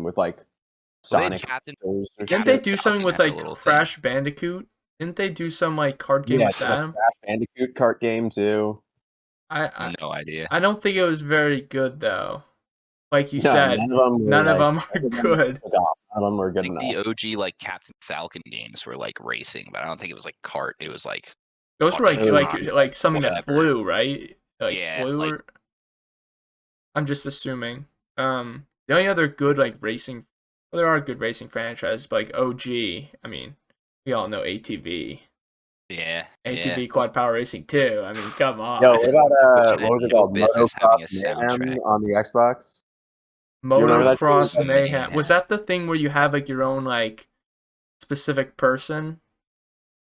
with like Well, they Sonic. Captain- Shows or Didn't they shit. do Falcon something with had a like little thing. Crash Bandicoot? Didn't they do some like card game Yeah, with it's like a that? Crash Bandicoot kart game too. I No idea. I don't think it was very good though. Like you No, said, none of them. Were, none of like, them are none of them good. took off. None of them were I good think enough. the OG like Captain Falcon games were like racing, but I don't think it was like kart. It was like Those were fucking like Ooh. like something that whatever. flew, right? Like Yeah, flew. like- Or... I'm just assuming. The only other good like racing, well, there are good racing franchises, but like OG. I mean, we all know ATV. yeah, ATV yeah. Quad Power Racing too. I mean, come on. Yo, what about Which what was had it no called? business having a Motocross Mayhem soundtrack. on the Xbox. You remember that Motocross shit? Mayhem. Yeah. Was that the thing where you have like your own like specific person?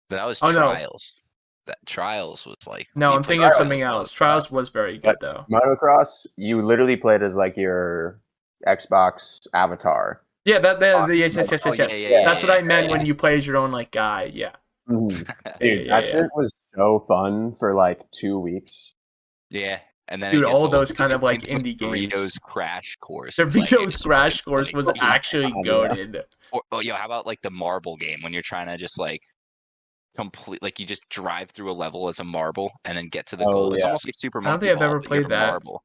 That was Oh, no. Trials. That Trials was like No, we I'm played thinking of Trials something all else. the time. Trials was very good though. Motocross, you literally played as like your Xbox avatar. Yeah, yes, yes, yes, Oh, yes, yeah, yes. yeah, That's yeah, what I yeah, meant yeah. when you play as your own like guy. Yeah. Mhm. Yeah, Dude, yeah, that yeah. shit was so fun for like 2 weeks. Yeah, and then Dude, it gets all old. those kind of, like, Same thing with indie games. Doritos Crash Course. The It's like, Doritos it's Crash just, Course like, was oh, yeah. actually yeah. goated. Or, oh, yo, how about like the marble game when you're trying to just like complete, like you just drive through a level as a marble and then get to the Oh, goal. It's yeah. almost like Super I don't Monkey think I've Ball, ever but you're played that. marble.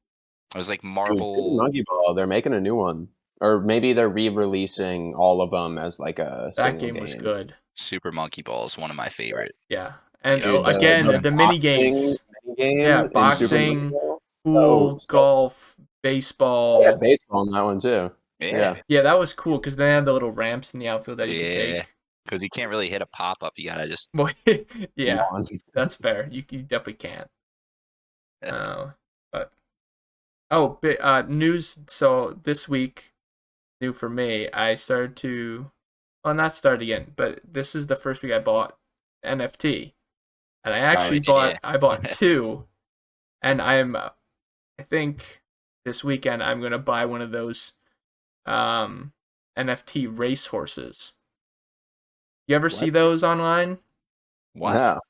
It was like Dude, Super marble. Monkey Ball, they're making a new one. Or maybe they're re-releasing all of them as like a That single game was good. Super Monkey Ball is one of my favorite. Yeah. And Dude, again, the mini games. Game Yeah, in Super boxing, Monkey Ball. Pool, so- golf, I baseball. had baseball in that one too. Yeah, Yeah, that was cool because they had the little ramps in the outfield that you could yeah. take. Because you can't really hit a pop up. You gotta just Well, yeah, Launch. that's fair. You definitely can't. Yeah. News. So this week, new for me, I started to, well, not start again, but this is the first week I bought NFT, and I actually Nice. I bought two, and I think this weekend I'm gonna buy one of those NFT racehorses. You ever see What? those online? What? No.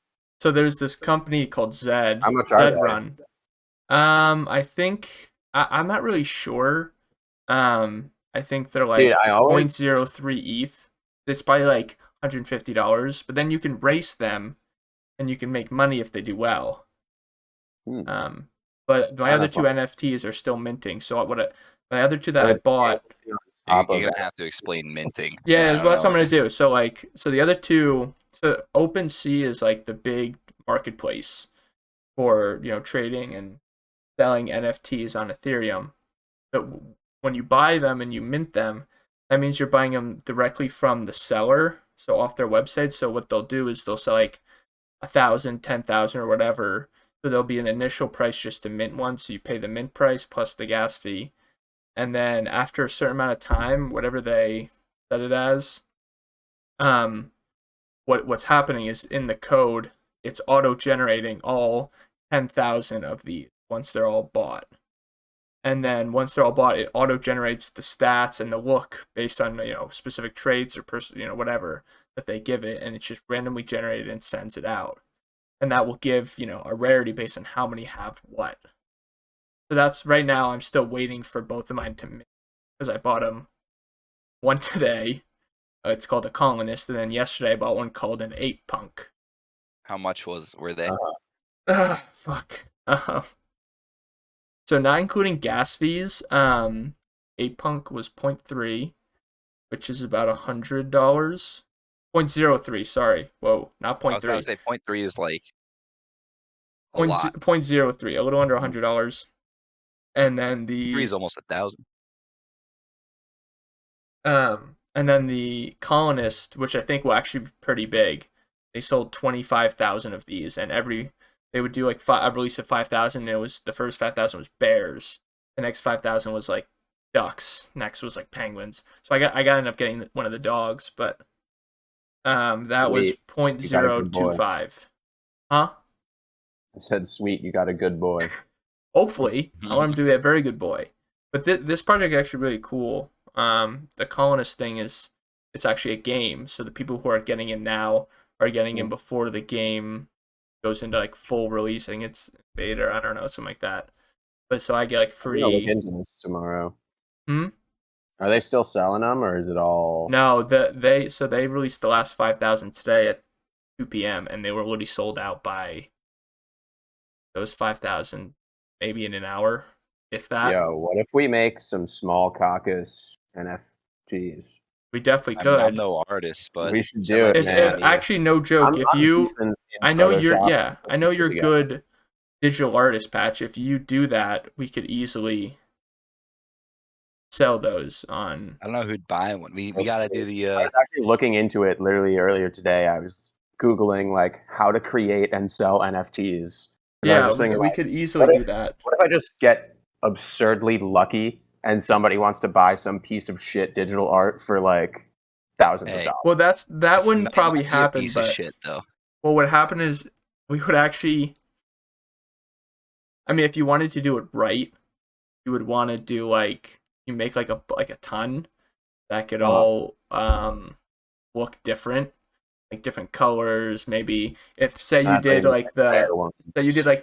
So there's this company called Zed. How much are they? Run. I think I'm not really sure. I think they're like Dude, I always 0.03 ETH. It's probably like $150, but then you can race them, and you can make money if they do well. But my other two NFTs are still minting. So my other two that I bought. You're gonna have to explain minting. Yeah, that's what I'm gonna do. So the other two. So OpenSea is like the big marketplace for trading and selling NFTs on Ethereum. But when you buy them and you mint them, that means you're buying them directly from the seller, so off their website. So what they'll do is they'll sell like 1,000, 10,000, or whatever. So there'll be an initial price just to mint one. So you pay the mint price plus the gas fee, and then after a certain amount of time, whatever they set it as, what's happening is in the code, it's auto-generating all 10,000 of these once they're all bought. And then once they're all bought, it auto-generates the stats and the look based on specific traits or whatever that they give it, and it's just randomly generated and sends it out. And that will give a rarity based on how many have what. So that's right now. I'm still waiting for both of mine to mint because I bought them one today. It's called a colonist, and then yesterday I bought one called an ape punk. How much were they? Fuck. So not including gas fees, ape punk was 0.3, which is about $100. 0.03, sorry. Whoa, not 0.3. I was going to say 0.3 is like a 0.03, a little under $100. And then the 3 is almost 1,000. And then the colonist, which I think will actually be pretty big, they sold 25,000 of these, and they would do like a release of 5,000. And it was the first 5,000 was bears, the next 5,000 was like ducks, next was like penguins. So I got ended up getting one of the dogs, but that was 0.025. Huh? I said, "Sweet, you got a good boy." Hopefully, I want him to be a very good boy. But this project is actually really cool. The colonist thing it's actually a game, so the people who are getting in now are getting in before the game goes into like full release. I think it's beta, or I don't know, something like that. But so I get like free. I'm gonna look into this tomorrow. Are they still selling them, or is it all? No, they released the last 5,000 today at 2 p.m. and they were already sold out by those 5,000 maybe in an hour, if that. Yo, what if we make some Small Caucus NFTs? We definitely could. I'm no artist, but we should do it, man. Actually, no joke. I know you're good digital artist, Patch. If you do that, we could easily sell those on. I don't know who'd buy one. We gotta do the. I was actually looking into it literally earlier today. I was Googling like how to create and sell NFTs. Yeah, we could easily do that. What if I just get absurdly lucky and somebody wants to buy some piece of shit digital art for like thousands of dollars? Well, that wouldn't probably happen. Piece but of shit, though. What would happen is we would actually. I mean, if you wanted to do it right, you would want to do like you make like a ton that could all look different, like different colors. Maybe if say you did like the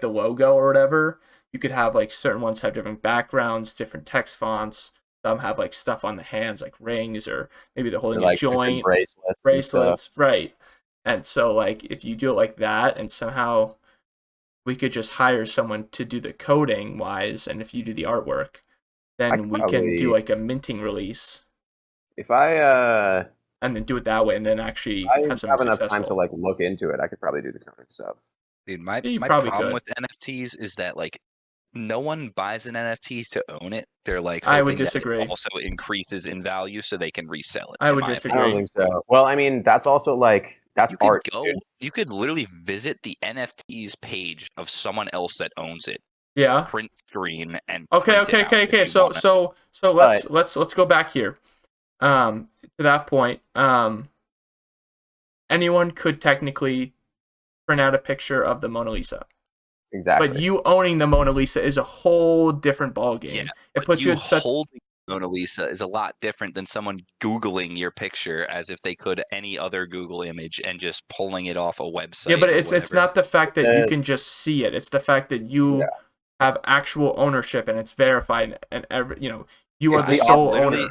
logo or whatever, you could have like certain ones have different backgrounds, different text fonts. Some have like stuff on the hands, like rings, or maybe they're holding a joint, bracelets, right? And so like if you do it like that, and somehow we could just hire someone to do the coding wise, and if you do the artwork, then we can do like a minting release. If I and then do it that way, and then actually have enough time to like look into it, I could probably do the coding stuff. Dude, my problem with NFTs is that like no one buys an NFT to own it. They're like hoping I would disagree. That it also increases in value so they can resell it. I would disagree. I don't think so. Well, I mean, that's also like that's art. You could literally visit the NFTs page of someone else that owns it. Yeah. Print screen and okay. So let's go back here. To that point, anyone could technically print out a picture of the Mona Lisa. Exactly. But you owning the Mona Lisa is a whole different ballgame. Yeah, it puts you at such. Holding Mona Lisa is a lot different than someone Googling your picture as if they could any other Google image and just pulling it off a website. Yeah, but or it's whatever. not the fact that you can just see it. It's the fact that you have actual ownership and it's verified, and you are the sole owner.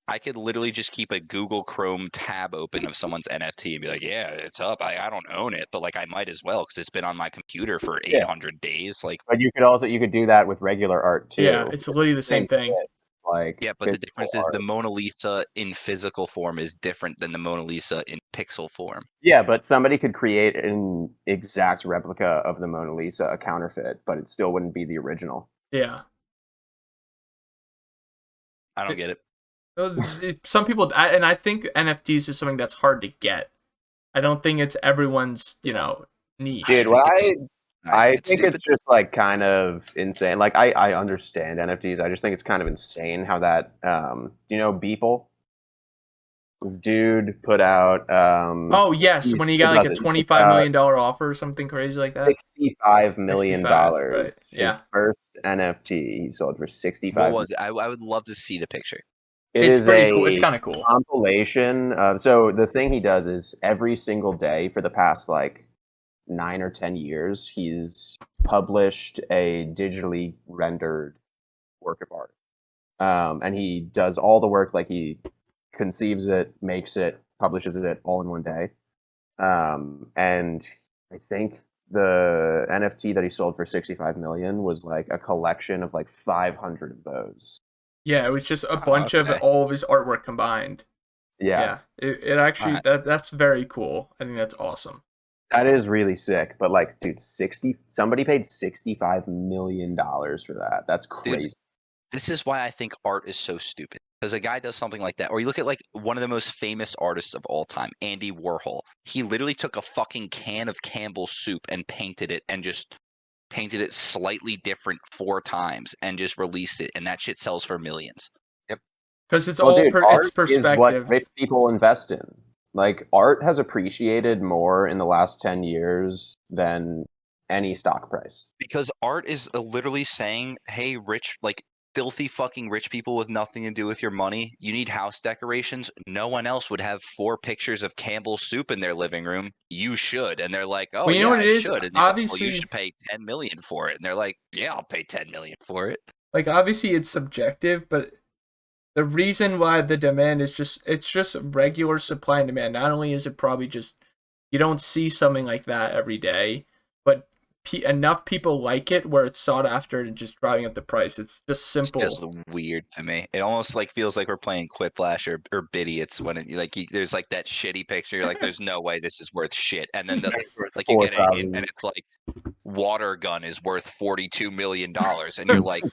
I could literally just keep a Google Chrome tab open of someone's NFT and be like, yeah, it's up. I don't own it, but like I might as well because it's been on my computer for 800 days. Like, but you could do that with regular art too. Yeah, it's literally the same thing. Like, yeah, but the difference is the Mona Lisa in physical form is different than the Mona Lisa in pixel form. Yeah, but somebody could create an exact replica of the Mona Lisa, a counterfeit, but it still wouldn't be the original. Yeah. I don't get it. Some people, and I think NFTs is something that's hard to get. I don't think it's everyone's, niche. Dude, I think it's just like kind of insane. Like I understand NFTs. I just think it's kind of insane how that do you know Beeple? This dude put out oh yes, when he got like a $25 million offer or something crazy like that. $65 million. Right. His first NFT he sold for $65 What was it? I would love to see the picture. It's pretty cool. It's kind of cool. Compilation. So the thing he does is every single day for the past like 9 or 10 years, he's published a digitally rendered work of art. And he does all the work, like he conceives it, makes it, publishes it all in one day. And I think the NFT that he sold for 65 million was like a collection of like 500 of those. Yeah, it was just a bunch of all of his artwork combined. Yeah. It actually that's very cool. I think that's awesome. That is really sick, but like, dude, somebody paid $65 million for that. That's crazy. Dude, this is why I think art is so stupid. Because a guy does something like that, or you look at like one of the most famous artists of all time, Andy Warhol. He literally took a fucking can of Campbell's soup and painted it slightly different 4 times and just released it, and that shit sells for millions. Yep. Because it's art it's perspective. Is what rich people invest in. Like, art has appreciated more in the last 10 years than any stock price. Because art is literally saying, hey, filthy fucking rich people with nothing to do with your money, you need house decorations. No one else would have 4 pictures of Campbell's soup in their living room. You should. And they're like, oh, well, you know what it is? Should. And obviously, you should pay $10 million for it. And they're like, yeah, I'll pay $10 million for it. Like, obviously it's subjective, but the reason why the demand is it's just regular supply and demand. Not only is it probably just, you don't see something like that every day, but enough people like it where it's sought after and just driving up the price. It's just simple. It's just weird to me. It almost like feels like we're playing Quiplash or Bidiots when there's like that shitty picture. You're like, there's no way this is worth shit. And then like you get it and it's like water gun is worth $42 million. And you're like,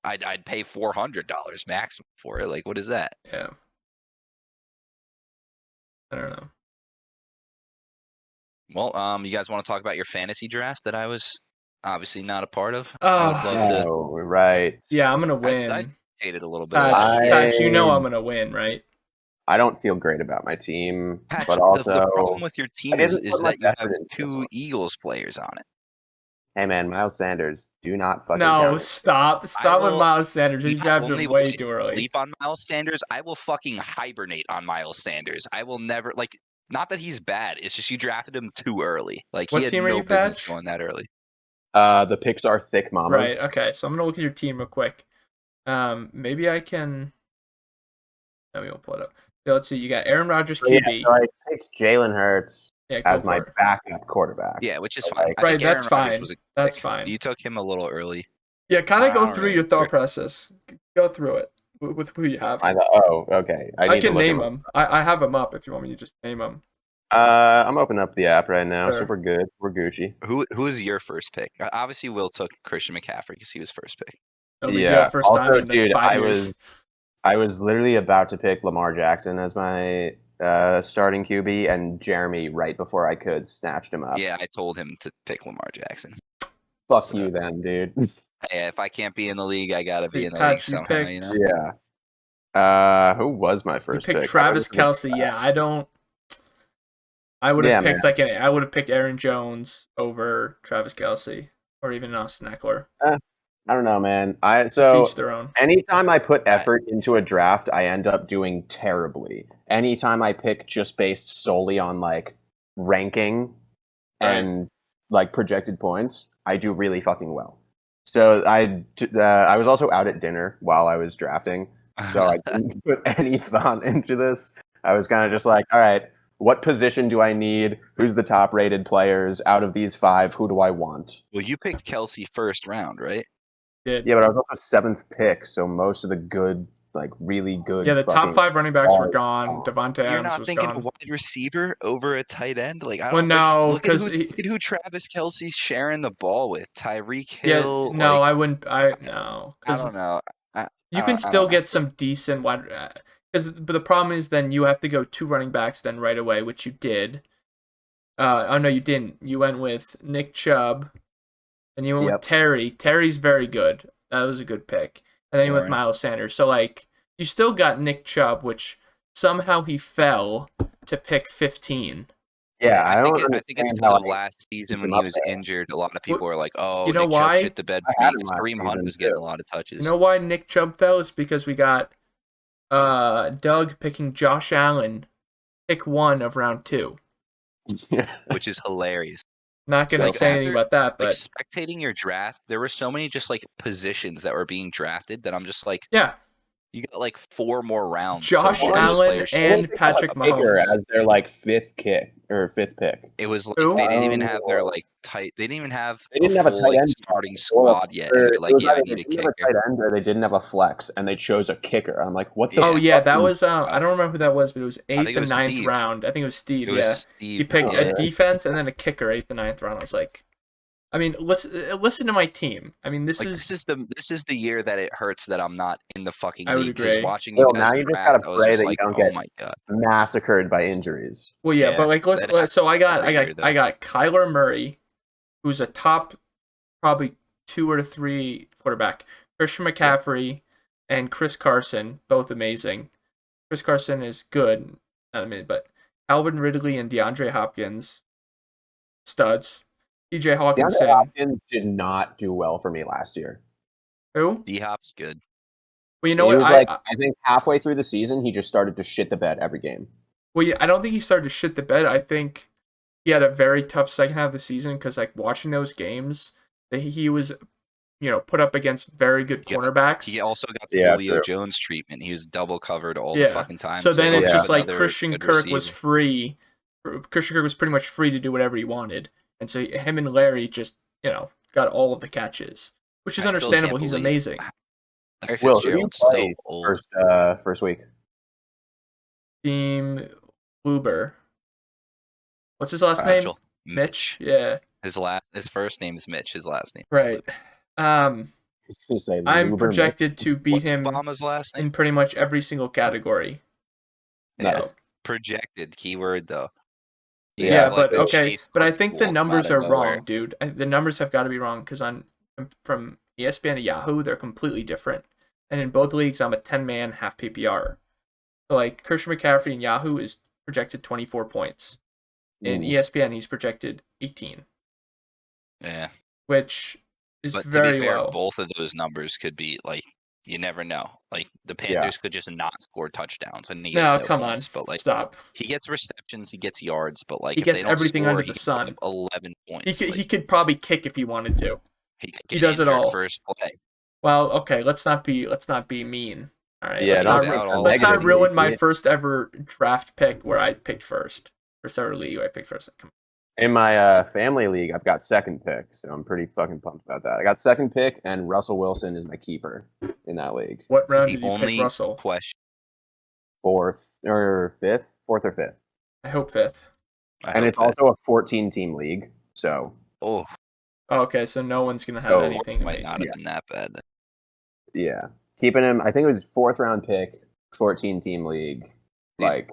I'd pay $400 maximum for it. Like, what is that? Yeah. I don't know. Well, you guys want to talk about your fantasy draft that I was obviously not a part of? I would love to. Right. Yeah, I'm gonna win. I stated a little bit. Patch, you know I'm gonna win, right? I don't feel great about my team, Patch, but also the problem with your team is that you have 2 Eagles players on it. Hey man, Miles Sanders, do not fucking. No, stop with Miles Sanders. You drafted him way too early. Sleep on Miles Sanders. I will fucking hibernate on Miles Sanders. I will never like. Not that he's bad. It's just you drafted him too early. Like, what he had team no are you, business Patch? going that early. The picks are thick mamas. Right. Okay. So I'm gonna look at your team real quick. Maybe I can. No, we won't pull it up. So let's see. You got Aaron Rodgers QB. Yeah, so I picked Jalen Hurts as my backup quarterback. Yeah, which is fine. Right. That's fine. That's fine. You took him a little early. Yeah. Kind of go through your thought process. Go through it with who you have. Okay. I can name them. I have them up if you want me to just name them. I'm opening up the app right now, so we're good. We're Gucci. Who is your first pick? Obviously, Will took Christian McCaffrey because he was first pick. Yeah. First time in dude, 5 years. I was literally about to pick Lamar Jackson as my starting QB, and Jeremy, right before I could, snatched him up. Yeah, I told him to pick Lamar Jackson. Fuck you then, dude. Yeah, if I can't be in the league, I gotta be in the league somehow. You know? Yeah. Who was my first pick? Travis Kelce. Yeah, I don't. I would have picked I would have picked Aaron Jones over Travis Kelce or even Austin Eckler. I don't know, man. To So teach their own. anytime I put effort into a draft, I end up doing terribly. Anytime I pick just based solely on like ranking and like projected points, I do really fucking well. So I was also out at dinner while I was drafting, so I didn't put any thought into this. I was kind of just like, all right, what position do I need? Who's the top rated players out of these 5? Who do I want? Well, you picked Kelsey first round, right? Did. Yeah, but I was also 7th pick, so most of the good, like really good. Yeah, the top fucking 5 running backs were are gone. gone. Devontae You're Adams not was thinking a gone. wide receiver over a tight end? Like I Well, don't no, look at because look at who Travis Kelsey's sharing the ball with. Tyreek yeah, Hill. no, Like I wouldn't. I no, I because don't know. you can I still don't know. get some decent wide. Because but the problem is then you have to go 2 running backs then right away, which you did. Oh no, you didn't. You went with Nick Chubb, and you went with Yep. Terry. Terry's very good. That was a good pick. And then you went with Warren. Miles Sanders. So like you still got Nick Chubb, which somehow he fell to pick 15. Yeah, I think don't I think it's understand because how of last season keep when him he up was there. injured. A lot of Well, people were like, "Oh, you know Nick Chubb why? shit the bed I for me," had him because last Kareem Hunt season, was getting too. a lot of touches. You know why Nick Chubb fell? Is because we got Doug picking Josh Allen, pick 1 of round 2. Which is hilarious. Not gonna Like say anything after about that, like but spectating your draft, there were so many just like positions that were being drafted that I'm just like, yeah, you got like 4 more rounds. Josh so far of those Allen players and shit. They got, Patrick a kicker Mahomes. as their like 5th pick. It was like Who? they didn't I even don't have their know. like tight. They didn't even have They a didn't have a full tight like end starting or squad yet, and or they're it like, was "Yeah, I either need they a didn't have a kicker." tight end or they didn't have a flex, and they chose a kicker. I'm like, what the? Yeah. Oh yeah, that fuck was I don't remember who that was, but it was I think 8th it and was 9th Steve. round. I think it was Steve. It was Yeah, Steve. he picked yeah. a defense and then a kicker 8th and 9th round. I was like, I mean, listen to my team. I mean, this Like is this is the year that it hurts that I'm not in the fucking I would league, because agree. watching you Well, guys now you just draft, gotta I was pray just that you like, don't "Oh get my god." massacred by injuries. well, yeah, Yeah, but like that happens so I got every year, though. I got Kyler Murray, who's a top probably 2 or 3 quarterback. Christian McCaffrey and Chris Carson, both amazing. Chris Carson is good, not a minute, but Alvin Ridley and DeAndre Hopkins, studs. TJ DeAndre Hawkinson, Hopkins did not do well for me last year. who? D Hop's good. Well, you know He what? was like, I think halfway through the season, he just started to shit the bed every game. Well, yeah, I don't think he started to shit the bed. I think he had a very tough second half of the season because, like, watching those games, that he was, put up against very good Yeah, cornerbacks. He also got the Yeah, Julio true. Jones treatment. He was double covered all the Yeah. fucking time. So then they it's don't just have like another Christian good Kirk was receiver. free. Christian Kirk was pretty much free to do whatever he wanted, and so him and Larry just, got all of the catches, which is I still can't understandable. He's believe- amazing. Larry Will, who do you Fitzgerald's so play old. first week? Team Bluber. What's his last Mitchell. name? Mitch. Yeah. His first name is Mitch. His last name is Right. Slip. I was gonna say I'm Luber projected to beat What's him Obama's last name? in pretty much every single category. Nice. So, Projected keyword though. You yeah, have, like, but the okay, Chase but I Hunt think will the come numbers out of are nowhere. wrong, dude. The numbers have got to be wrong because from ESPN to Yahoo, they're completely different. And in both leagues, I'm a 10-man half PPR. So like Christian McCaffrey in Yahoo is projected 24 points. In Ooh. ESPN, he's projected 18, Yeah. which is But to very be fair, low. both of those numbers could be like, you never know. Like the Panthers could just not score touchdowns and he gets No, no come points. on, But like stop. he gets receptions, he gets yards, but like He if gets they don't everything score, under he the can sun. put up 11 points. He could probably kick if he wanted to. He could he get does it injured all. first play. Well, okay, let's not be mean. All right, Yeah, let's don't not make them let's not negative, ruin my dude. first ever draft pick where I picked first. First ever league where I picked first. Come on. In my family league, I've got second pick, so I'm pretty fucking pumped about that. I got second pick, and Russell Wilson is my keeper in that league. What round The did you pick only Russell? question. Fourth or fifth. I hope fifth. And it's also a 14-team league, so oh, Oh, okay, so no one's gonna have So, anything might amazing. not have been that bad. Then. yeah, keeping him. I think it was 4th-round pick, 14-team league. Dude, Like,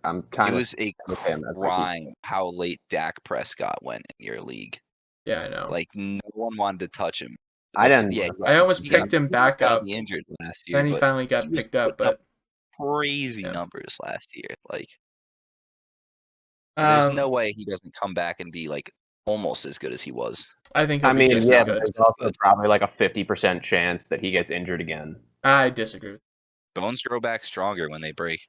I'm kind It of was a with him as my crime how late Dak Prescott went in your league. Yeah, I know. Like no one wanted to touch him. I didn't. Yeah, I almost he got picked him back up. badly injured last year. Then he but finally got he was picked up, putting but crazy yeah. numbers last year. Like there's no way he doesn't come back and be like almost as good as he was. I think he'll be just yeah, as but good. there's also probably like a 50% chance that he gets injured again. I disagree. Bones grow back stronger when they break.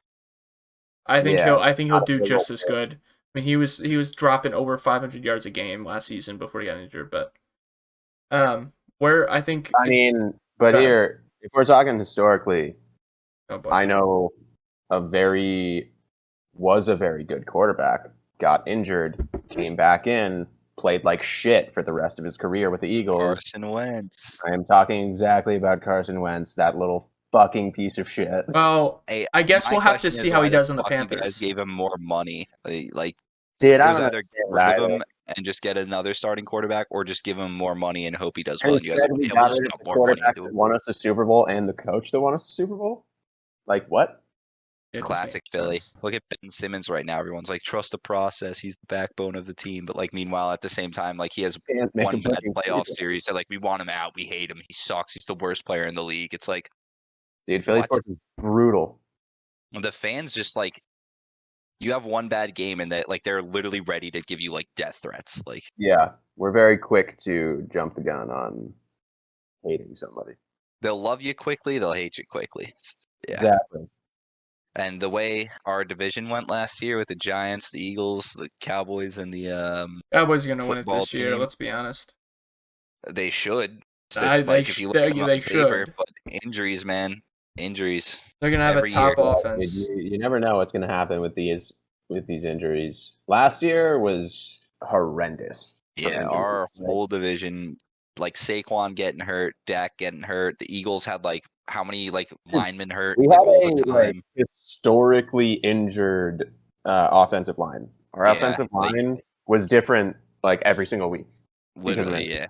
I think he'll do Not a just as good. I mean, he was dropping over 500 yards a game last season before he got injured, but where I think but here, if we're talking historically, oh boy. I know was a very good quarterback, got injured, came back in, played like shit for the rest of his career with the Eagles. Carson Wentz. I am talking exactly about Carson Wentz, that little fucking piece of shit. Well, Hey, I guess we'll have to see how he does in the fucking Panthers. guys gave him more money. Like, Dude, I was don't either get rid of him and just get another starting quarterback, or just give him more money and hope he does well. And you guys Instead, like, we yeah, got we'll just rid of dump the more money quarterback into that him. won us the Super Bowl and the coach that won us the Super Bowl? Like, what? It just Classic makes Philly. sense. Look at Ben Simmons right now. Everyone's like, trust the process. He's the backbone of the team. But like, meanwhile, at the same time, like he has Can't make one a bad fucking playoff season. series. So like, we want him out. We hate him. He sucks. He's the worst player in the league. It's like, Dude, Philly what? sports is brutal. The fans just like, you have one bad game and that like they're literally ready to give you like death threats. Like, Yeah, we're very quick to jump the gun on hating somebody. they'll love you quickly. They'll hate you quickly. Yeah. Exactly. And the way our division went last year with the Giants, the Eagles, the Cowboys, and the Cowboys are gonna win it football this year. team, let's be honest. they should. So, They like if you look at them on they paper, should. but injuries, man, injuries. They're gonna have every a top year. offense. You never know what's going to happen with these injuries. Last year was horrendous. for Yeah, injuries. our Like, whole division, like Saquon getting hurt, Dak getting hurt. The Eagles had like how many like linemen hurt we like had all the a time. historically injured offensive line. Our Yeah, offensive like- line was different like every single week. because of Literally, injuries. yeah.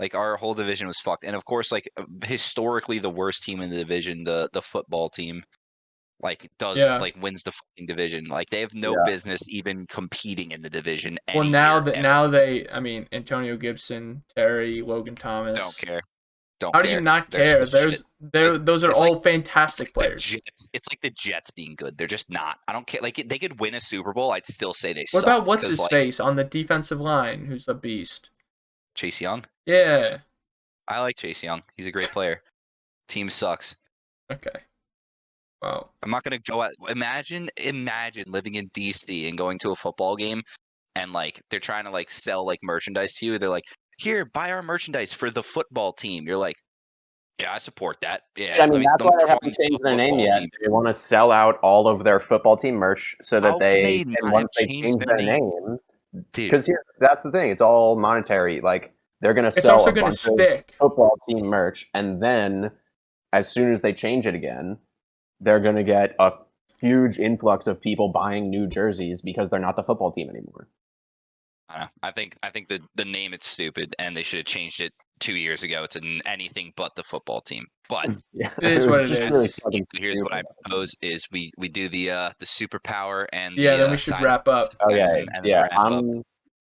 Like our whole division was fucked, and of course, like historically, the worst team in the division, the football team, like wins the fucking division. Like they have no Yeah. business even competing in the division. Well, any now year, that ever. now they, I mean, Antonio Gibson, Terry, Logan Thomas. Don't care. Don't How care. do you not They're care? still shit. Those are it's all like- fantastic It's like players. the Jets. It's like the Jets being good. They're just not. I don't care. Like they could win a Super Bowl. I'd still say they What suck. about what's his face on the defensive line, who's a beast? Chase Young. Yeah. I like Chase Young. He's a great player. Team sucks. Okay. Wow. I'm not gonna go out. Imagine living in DC and going to a football game, and like they're trying to like sell like merchandise to you. They're like, "Here, buy our merchandise for the football team." You're like, "Yeah, I support that." Yeah, I mean, that's why they haven't changed their name yet. Team. They want to sell out all of their football team merch so that How can they and not once have they changed change their their name? name, Dude, because here that's the thing. It's all monetary. Like they're gonna It's sell also a going to bunch of stick. football team merch, and then as soon as they change it again, they're gonna get a huge influx of people buying new jerseys because they're not the football team anymore. I don't know. I think the name it's stupid, and they should have changed it 2 years ago to anything but the football team. But Yeah, It is was what it just is. really fucking here's what I stupid. propose: is we do the superpower and Yeah, the, then we should side wrap up. effects, Okay, and then yeah, wrap up.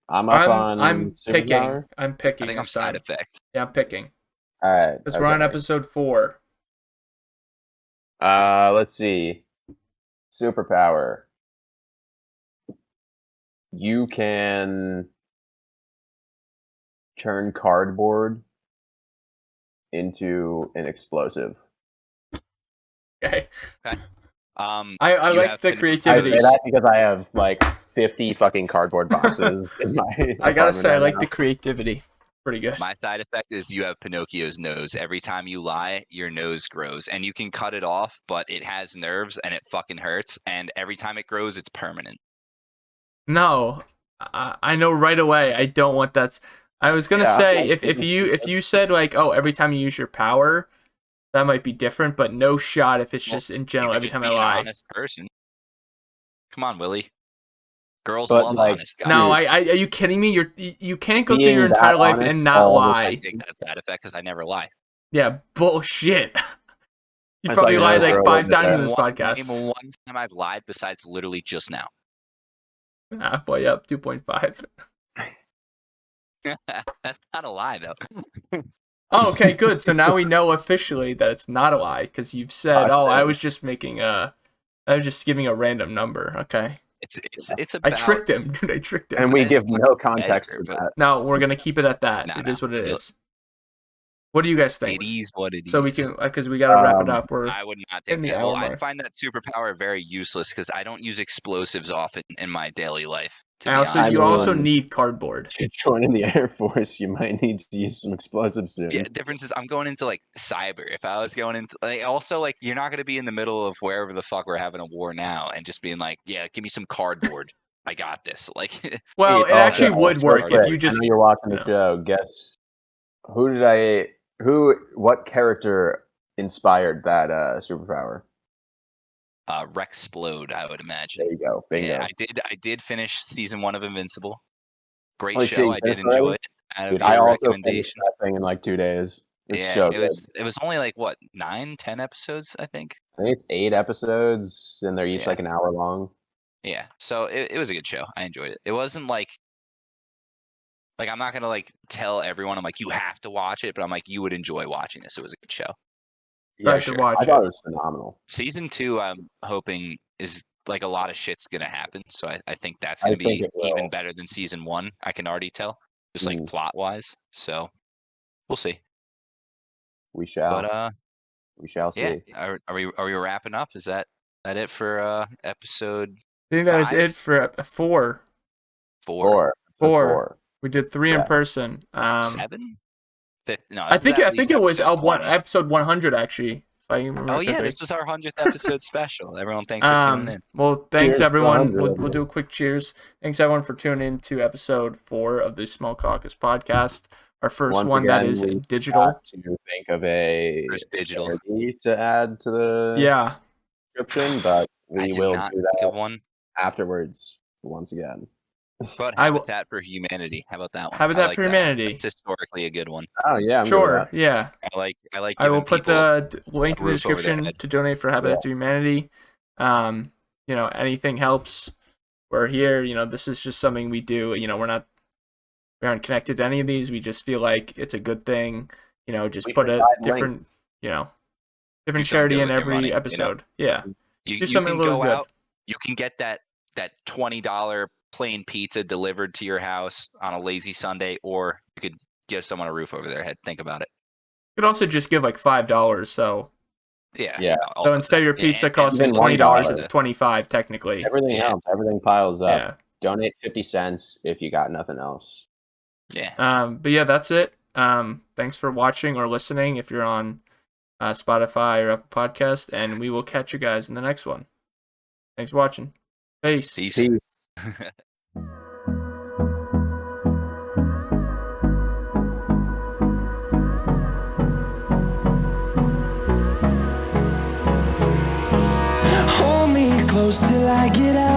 I'm up on I'm picking. superpower. I'm I picking think I'm this side time. effect. Yeah, I'm picking. All right, Because we're on okay. episode 4. Let's see. Superpower. You can turn cardboard into an explosive. Okay. You I like have the Pinocchio. I creativity. say that because I have like 50 fucking cardboard boxes in my I gotta apartment say, I right like now. the creativity. Pretty good. My side effect is you have Pinocchio's nose. Every time you lie, your nose grows, and you can cut it off, but it has nerves and it fucking hurts. And every time it grows, it's permanent. No, I know right away. I don't want that. I was gonna Yeah, say that's if you said like, oh, every time you use your power, that might be different. But no shot if it's Well, just in You general could every just time I be an lie. honest person. Come on, Willie. Girls But, love like, honest guys. No, are you kidding me? You can't go through Being your that entire life honest and not all the lie. I take that side effect because I never lie. Yeah, bullshit. You I saw probably your lied nose like grow a 5 little bit times in there. this podcast. Name one time I've lied besides literally just now. Ah, boy, up 2.5. That's not a lie, though. Oh, okay, good. So now we know officially that it's not a lie because you've said, Oh, "Oh, I shit. was just making I was just giving a random number." Okay. It's I about tricked him, dude. I tricked him. And we That's give no fucking context measure, to but- that. No, we're gonna keep it at that. Nah, It nah. is what it Look, is. What do you guys think? it is what it is. So we can, because we gotta wrap it up. We're I would not in take the that. hour Well, I mark. find that superpower very useless because I don't use explosives often in my daily life. To be also, honest. you also mean- need cardboard. To join in the Air Force, you might need to use some explosives soon. Yeah, difference is I'm going into like cyber. If I was going into also like you're not going to be in the middle of wherever the fuck we're having a war now and just being like, yeah, give me some cardboard. I got this. Like, Well, it Also, actually would real work if quick, you just. I know you're watching the you know. show. Guess what character inspired that superpower? Rexplode, I would imagine. There you go. Bingo. Yeah, I did finish season 1 of Invincible. Great Holy show. shit, you I did finished already? enjoy it. Out Dude, of I your also finished recommendation. that thing in like 2 days. It's Yeah, so it good. was only like what 9, 10 episodes, I think. I think it's 8 episodes, and they're each Yeah. like an hour long. Yeah, so it was a good show. I enjoyed it. It wasn't like I'm not gonna like tell everyone I'm like you have to watch it, but I'm like you would enjoy watching this. It was a good show. I should watch I thought it. it was phenomenal. Season 2, I'm hoping is like a lot of shit's gonna happen, so I think that's I gonna think be it will. even better than season 1. I can already tell, just like Mhm. plot wise. So we'll see. We shall. But We shall see. yeah, are we wrapping up? Is that it for episode I think that is 5? it for 4. 4? Four. We did 3 in Yeah. person. 7? No, I this is think at least it was episode 20. episode 100 actually. If I remember Oh yeah, correctly. this was our 100th episode special. Everyone, thanks for tuning in. Well, thanks Cheers to everyone. 100. We'll do a quick cheers. Thanks everyone for tuning in to episode 4 of the Small Caucus Podcast. Our first Once one that again, is we digital. got to think of a First digital. charity to add to the Yeah. description, but I we did will not do think that of one. afterwards once again. But I will- Habitat for Humanity. How about that one? Habitat I like for that one. Humanity. It's historically a good one. Oh yeah, I'm good with Sure. that. Yeah. I like. I will giving put people- the link in the roof over their description head. to donate for Habitat to Humanity. Anything helps. We're here. This is just something we do. We aren't connected to any of these. We just feel like it's a good thing. Just We put a provide different, links. different Do something charity good in with your every money, episode. Yeah. You Do something can a little go good. out. You can get that $20 plain pizza delivered to your house on a lazy Sunday, or you could give someone a roof over their head. Think about it. You could also just give like $5. So Yeah. also instead of your that. pizza And- costing even $20, $1, it's $25 technically. Everything Yeah. helps. Everything piles up. Yeah. Donate 50 cents if you got nothing else. yeah. But yeah, that's it. Thanks for watching or listening if you're on Spotify or Apple Podcast, and we will catch you guys in the next one. Thanks for watching. Peace. Peace. Peace. Hold me close till I get out.